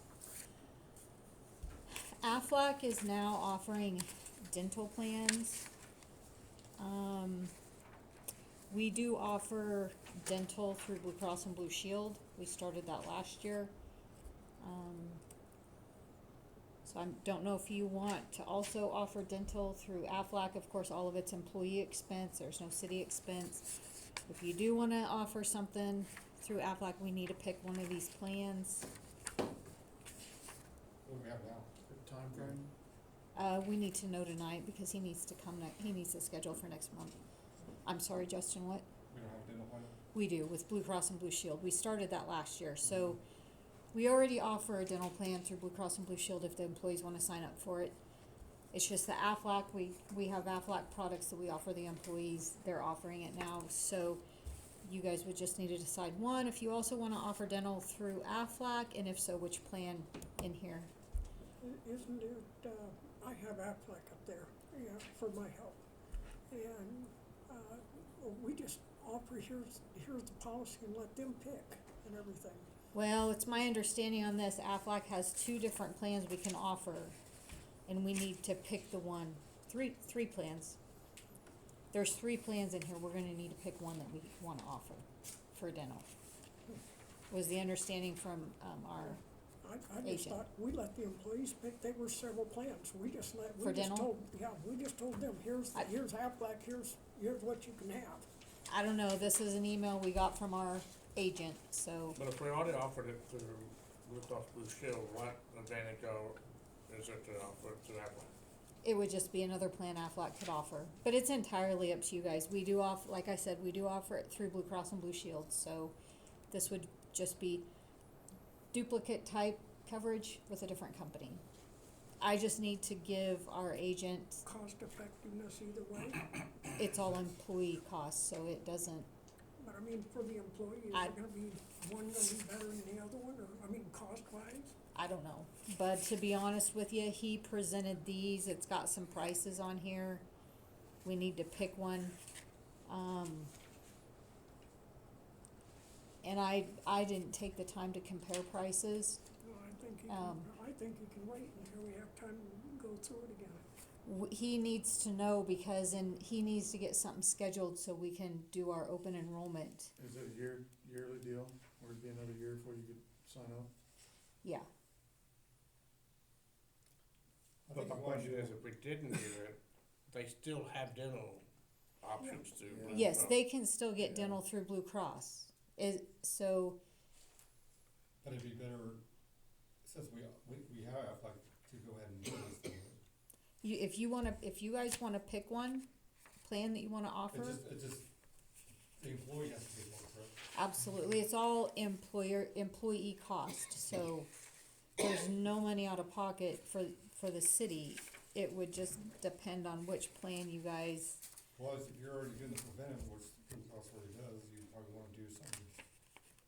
Aflac is now offering dental plans. We do offer dental through Blue Cross and Blue Shield. We started that last year. So I don't know if you want to also offer dental through Aflac. Of course, all of it's employee expense. There's no city expense. If you do want to offer something through Aflac, we need to pick one of these plans. What do we have now? Good time frame. We need to know tonight because he needs to come, he needs to schedule for next month. I'm sorry, Justin, what? We don't have a dental plan? We do, with Blue Cross and Blue Shield. We started that last year, so we already offer a dental plan through Blue Cross and Blue Shield if the employees wanna sign up for it. It's just the Aflac, we have Aflac products that we offer the employees, they're offering it now, so you guys would just need to decide one, if you also wanna offer dental through Aflac, and if so, which plan in here. Isn't it, I have Aflac up there, yeah, for my help. And, we just offer, here's the policy and let them pick and everything. Well, it's my understanding on this, Aflac has two different plans we can offer, and we need to pick the one, three plans. There's 3 plans in here, we're gonna need to pick one that we wanna offer for dental. Was the understanding from, our, I just agent. thought, we let the employees pick, there were several plans, we just For dental? told, yeah, we just told them, here's I- Aflac, here's what you can have. I don't know, this is an email we got from our agent, so, But if we already offered it through Blue Cross Blue Shield, what advantage is it to offer it through Aflac? it would just be another plan Aflac could offer. But it's entirely up to you guys, we do like I said, we do offer it through Blue Cross and Blue Shield, so this would just be duplicate type coverage with a different company. I just need to give our agent, Cost effectiveness either way, it's all employee costs, so it doesn't, but I mean, for the employee, is I- it gonna be, one gonna be better than the other one, or, I mean, cost wise? I don't know. But to be honest with you, he presented these, it's got some prices on here. We need to pick one. And I didn't take the time to compare prices. No, I think you can wait until we have time to go through it again. He needs to know because, and he needs to get something scheduled so we can do our open enrollment. Is it a yearly deal, or it'd be another year before you could sign up? Yeah, I But think my you wanna question do- is, if we didn't do it, they still have dental options too. Yeah. yes, they can still get dental through Blue Cross. So, But it'd be better, since we have, like, to go ahead and do this thing. if you guys wanna pick one plan that you wanna offer. It's just, the employee has to pay for it, correct? Absolutely, it's all employee cost, so there's no money out of pocket for the city. It would just depend on which plan you guys, Well, if you're already doing the preventive, which Blue Cross already does, you probably wanna do something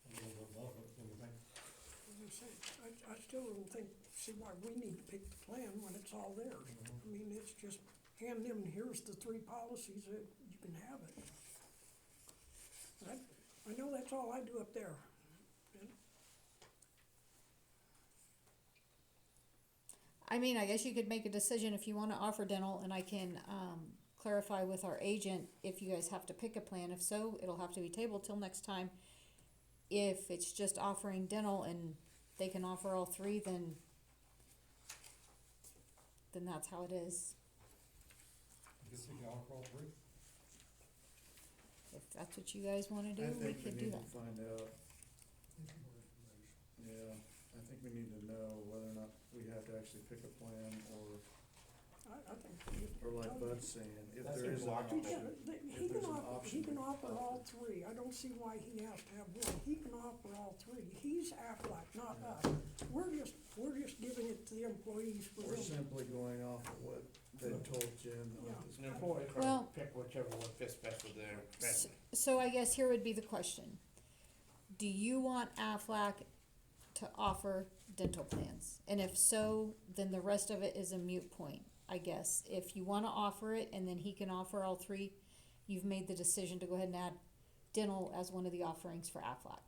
a little bit above it, what do you think? As I say, I still don't see why we need to pick the plan when it's all theirs. I mean, it's just hand them, here's the 3 policies that you can have it. I know that's all I do up there. I mean, I guess you could make a decision if you wanna offer dental, and I can, clarify with our agent if you guys have to pick a plan. If so, it'll have to be tabled till next time. If it's just offering dental and they can offer all 3, then that's how it is. I guess you can offer all 3. If that's what you guys wanna do, I we think we could do need that. to find out, Need more information. yeah, I think we need to know whether or not we have to actually pick a plan, or I think. like Bud's saying, if That there seems is an logical. option. He If there's can an offer, option he can to offer all offer. 3, I don't see why he has to have one, he can offer all 3, he's Aflac, not Yeah. us. We're just giving it to the employees for We're them. simply going off of what they told Jim. Yeah. The employee Well- can pick whichever one fits best with their family. So I guess here would be the question. Do you want Aflac to offer dental plans? And if so, then the rest of it is a moot point, I guess. If you wanna offer it and then he can offer all three, you've made the decision to go ahead and add dental as one of the offerings for Aflac.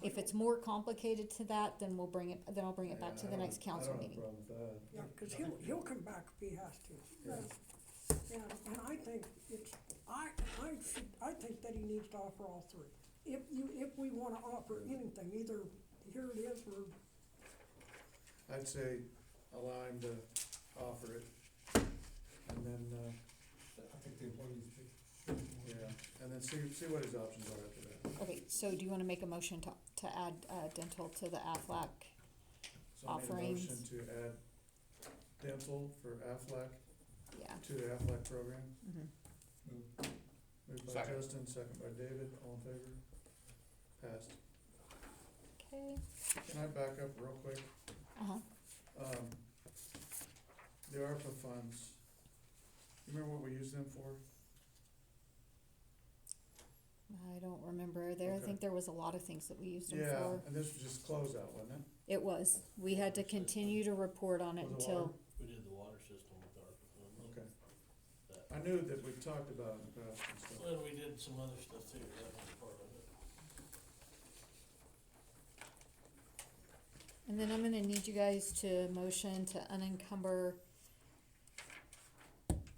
If it's more complicated to that, then I'll bring it back to the next council meeting. I don't have a problem with that. Yeah, cause he'll come back if he has to. Yeah. And I think I think that he needs to offer all three. If we wanna offer anything, either here it is or, I'd say allow him to offer it, and then, I think the employees do. yeah, and then see what his options are after that. Okay, so do you wanna make a motion to add, dental to the Aflac? So I made a Offerings. motion to add dental for Aflac Yeah. to the Aflac program. Mhm. Move. Moved by Second. Justin, second by David, all in favor? Passed. Okay, Can I back up real quick? uh-huh. The ARPA funds, you remember what we used them for? I don't remember there. I Okay. think there was a lot of things that we used them Yeah, for. and this was just closeout, wasn't it? It was. We had to continue to report on it Was it until, water? We did the water system with ARPA funds. Okay. That- I knew that we talked about it in the past and stuff. And we did some other stuff too, that was part of it. and then I'm gonna need you guys to motion to unencumber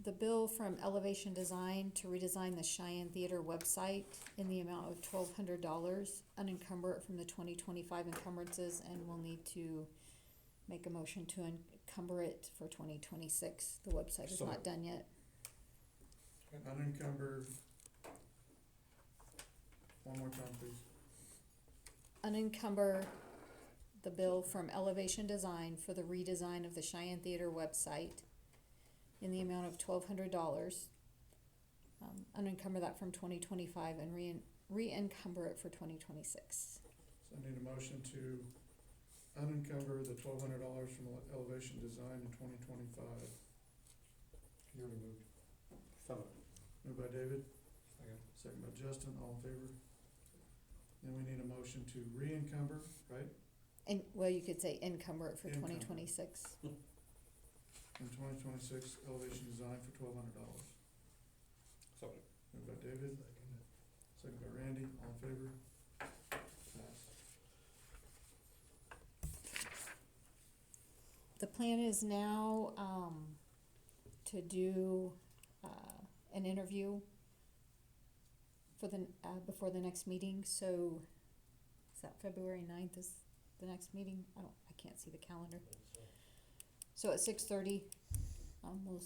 the bill from Elevation Design to redesign the Cheyenne Theater website in the amount of $1,200. Unencumber it from the 2025 encumbrances, and we'll need to make a motion to encumber it for 2026. The website is So- not done yet. Unencumber, one more time, please. Unencumber the bill from Elevation Design for the redesign of the Cheyenne Theater website in the amount of $1,200. Unencumber that from 2025 and re-encumber it for 2026. So I need a motion to unencumber the $1,200 from Elevation Design in 2025. You already moved. Moved by David, Second. second by Justin, all in favor? Then we need a motion to re-encumber, right? And, well, you could say encumber it for Encumber. 2026. In 2026, Elevation Design for $1,200. So, Moved by David, second by Randy, all in favor? Pass. The plan is now, to do, an interview for the, before the next meeting, so is that February 9th is the next meeting? I can't see the calendar. I think so. So at 6:30, we'll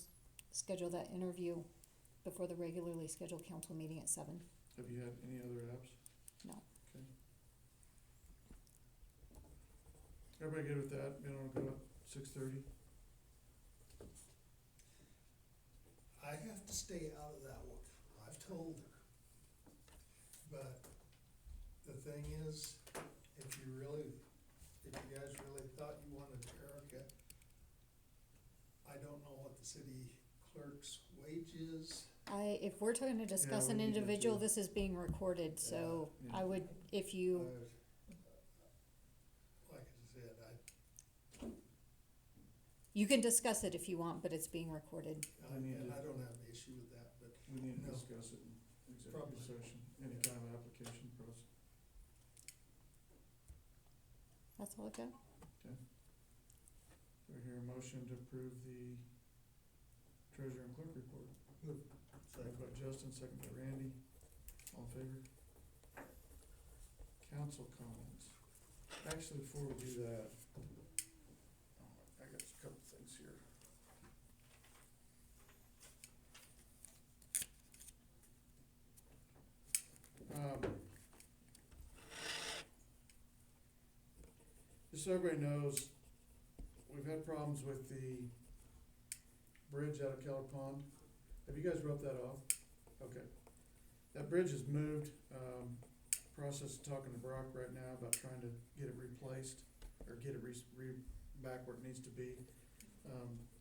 schedule that interview before the regularly scheduled council meeting at 7. Have you had any other apps? No. Okay. Everybody good with that? Being able to go at 6:30? I have to stay out of that one, I've told her. But the thing is, if you guys really thought you wanted Erica, I don't know what the city clerk's wage is. If we're trying to discuss we an need to individual, do- this is being recorded, so Yeah. I would, if you, Like I said, you can discuss it if you want, but it's being recorded. and I don't have an issue with that, but We need to No. discuss it in executive Probably. session, any kind of application process. That's all I've got. Do I hear a motion to approve the treasurer and clerk report? Moved by Justin, second by Randy, all in favor? Council comments. Actually, before we do that, I got a couple things here. Just so everybody knows, we've had problems with the bridge out of Keller Pond. Have you guys wrote that off? Okay. That bridge is moved, process of talking to Brock right now about trying to get it replaced, or get it back where it needs to be.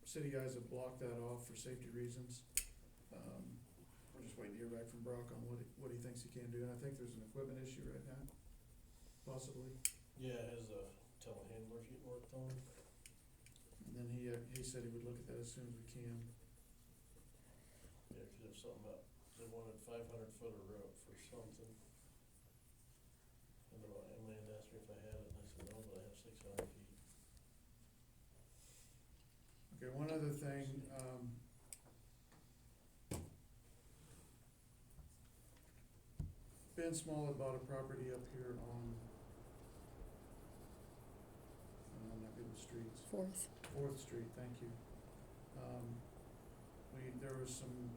City guys have blocked that off for safety reasons. We're just waiting to hear back from Brock on what he thinks he can do, and I think there's an equipment issue right now, possibly. Yeah, his, telehandlers getting worked on. And then he said he would look at that as soon as we can. Yeah, 'cause there's something about, they wanted 500 foot of rope for something. And Amanda asked me if I had it, and I said, no, but I have 600 feet. Okay, one other thing, Ben Small had bought a property up here on, I'm not good with streets. Fourth Street, thank you. There was some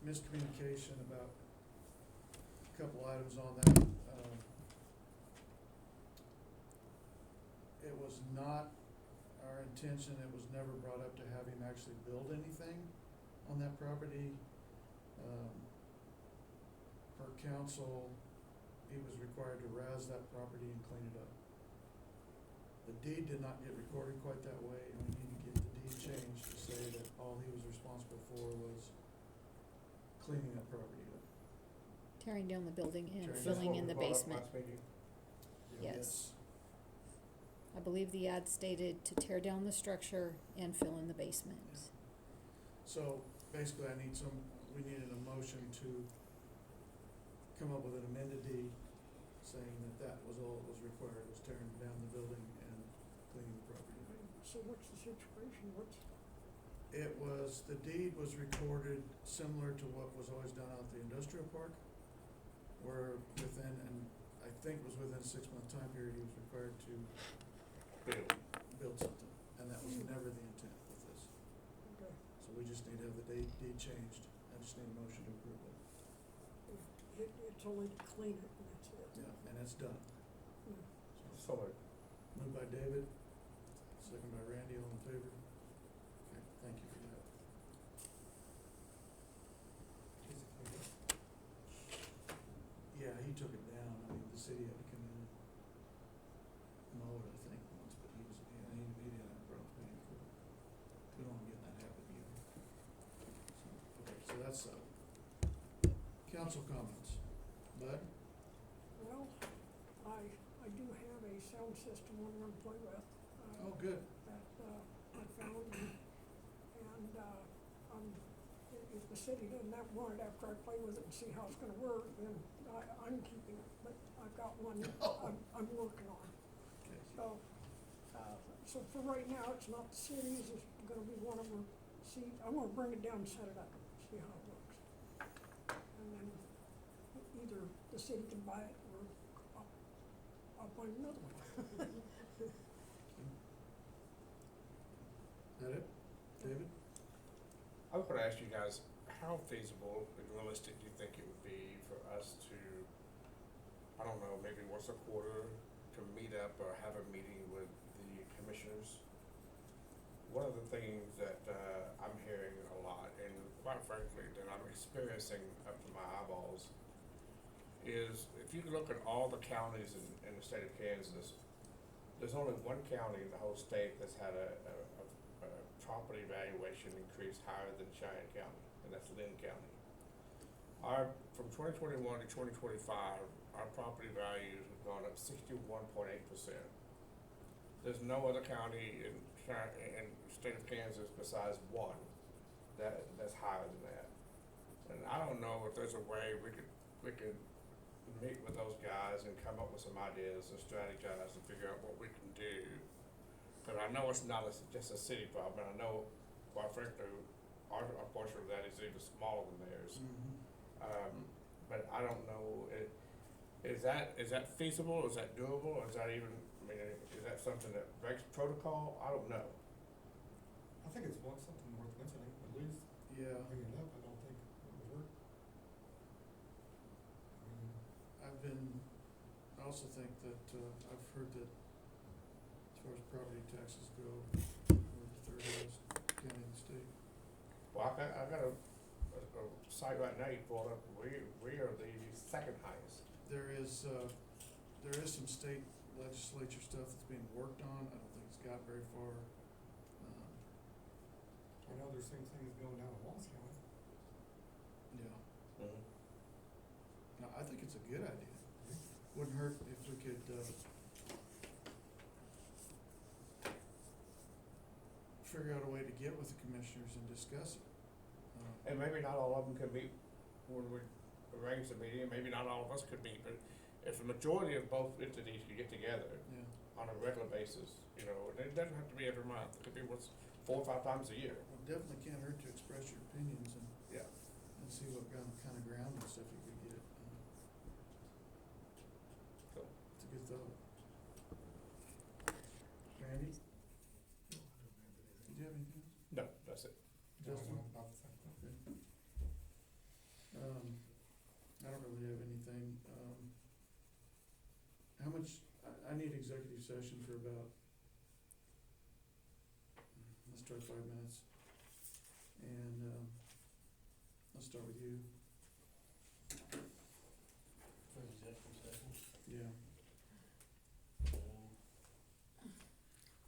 miscommunication about a couple items on that. It was not our intention, it was never brought up to have him actually build anything on that property. Per council, he was required to razz that property and clean it up. The deed did not get recorded quite that way, and we need to get the deed changed to say that all he was responsible for was cleaning that property up. Tearing down the building and Tearing filling That's in the what we brought up basement. last meeting. Yes. I believe the ad stated to tear down the structure and fill in the basement. So basically, we needed a motion to come up with an amended deed saying that was all that was required, was tearing down the building and cleaning the property. So what's the situation, The deed was recorded similar to what was always done out at the industrial park, where within, and I think it was within a 6-month time period, he was required to build something, and that was never the intent with this. okay, So we just need to have the deed changed. I just need a motion to approve it. it's only to clean it and that's it. Yeah, and it's done. Hmm. So, Moved by David, second by Randy, all in favor? Okay, thank you for that. Yeah, he took it down. I mean, the city had to come in and mow it, I think, once, but he didn't have problems paying for it. We don't want to get that happen either. So that's, council comments. Bud? Well, I do have a sound system I want to play with. Oh, good. That, I found, if the city doesn't want it after I play with it and see how it's gonna work, then I'm keeping it, but I've got one I'm working on. Okay. So for right now, it's not the city's, it's gonna be one of them. I'm gonna bring it down and set it up, see how it works. And then either the city can buy it or I'll find another one. That it? David? I was gonna ask you guys, how feasible and realistic do you think it would be for us to, I don't know, maybe once a quarter to meet up or have a meeting with the commissioners? One of the things that I'm hearing a lot, and quite frankly, that I'm experiencing up to my eyeballs, is if you look at all the counties in the state of Kansas, there's only one county in the whole state that's had a property valuation increase higher than Cheyenne County, and that's Lynn County. From 2021 to 2025, our property values have gone up 61.8%. There's no other county in the state of Kansas besides one that's higher than that. And I don't know if there's a way we could meet with those guys and come up with some ideas and strategize and figure out what we can do. Because I know it's not just a city problem, and I know, quite frankly, our portion of that is even smaller than theirs. But I don't know, is that feasible, is that doable, is that even, is that something that breaks protocol? I don't know. I think it's something worth mentioning, at least Yeah. bringing it up, I don't think it would hurt. I also think that, I've heard that as far as property taxes go, we're the third highest county in the state. Well, I got a site right now you pulled up, we are the second highest. There is some state legislature stuff that's being worked on. I don't think it's got very far. I know there's same things going down in Wallace County. Yeah. No, I think it's a good idea. Wouldn't hurt if we could, figure out a way to get with the commissioners and discuss it. And maybe not all of them could meet when we arrange the meeting, and maybe not all of us could meet, but if the majority of both entities could get together Yeah, on a regular basis, you know, and it doesn't have to be every month, it could be once, 4 or 5 times a year. well, definitely can't hurt to express your opinions and, Yeah. and see what kind of ground and stuff you could get. So, It's a good thought. Randy, did you have anything? no, that's it. Justin? About the same thing. Okay. I don't really have anything, how much, I need executive session for about, let's try 5 minutes. And, let's start with you, For executive session. yeah.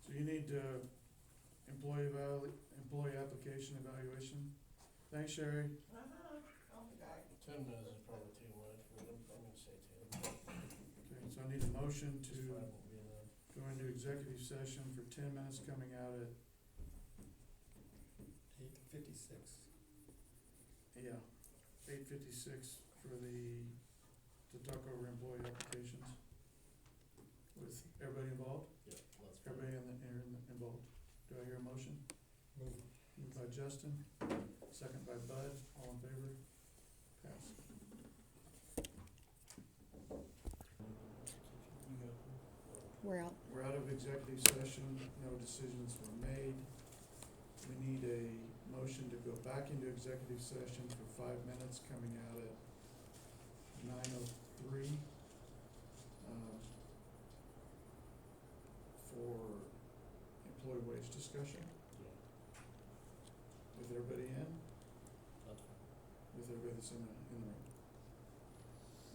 So you need, employee application evaluation. Thanks, Sherry. 10 minutes is probably too much, but I'm gonna say 10. Okay, so I need a motion Just to five won't be enough. go into executive session for 10 minutes coming out at, 8:56. yeah, 8:56 for to talk over employee applications. With everybody involved? Yeah, that's fine. Everybody involved. Do I hear a motion? Move. Moved by Justin, second by Bud, all in favor? Pass. We're out. We're out of executive session, no decisions were made. We need a motion to go back into executive session for 5 minutes, coming out at 9:03. For employee wage discussion, Yeah, with everybody in, that's fine. with everybody that's in the room.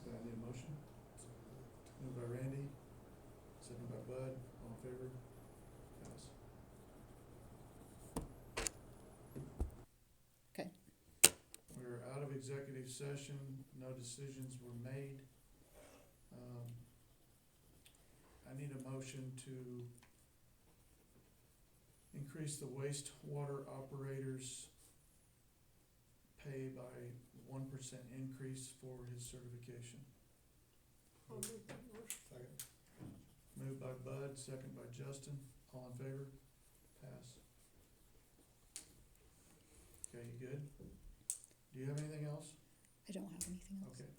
Do I need a motion? Moved by Randy, second by Bud, all in favor? Pass. Okay. We're out of executive session, no decisions were made. I need a motion to increase the wastewater operator's pay by 1% increase for his certification. I'll make that motion. Second. Moved by Bud, second by Justin, all in favor? Pass. Okay, you good? Do you have anything else? I don't have anything else. Okay.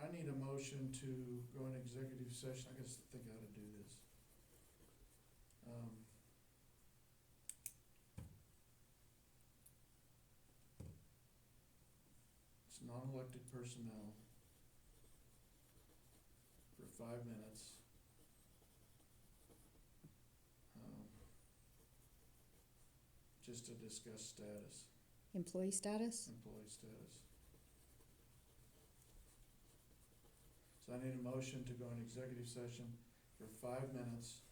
I need a motion to go into executive session, I guess, think how to do this. It's non-elected personnel for 5 minutes. Just to discuss status, Employee status? employee status. So I need a motion to go in executive session for 5 minutes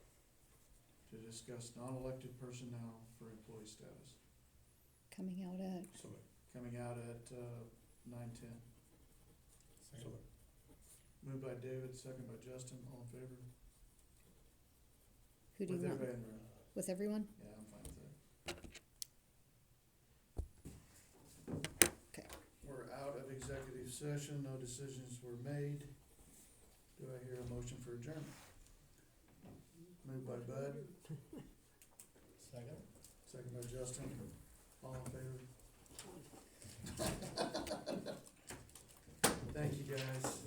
to discuss non-elected personnel for employee status, Coming out at, coming out at 9:10. Second. Moved by David, second by Justin, all in favor? who do you With want? everybody in the room, With everyone? yeah, I'm fine with that. Okay. We're out of executive session, no decisions were made. Do I hear a motion for adjournment? Moved by Bud, Second. second by Justin, all in favor? Thank you, guys.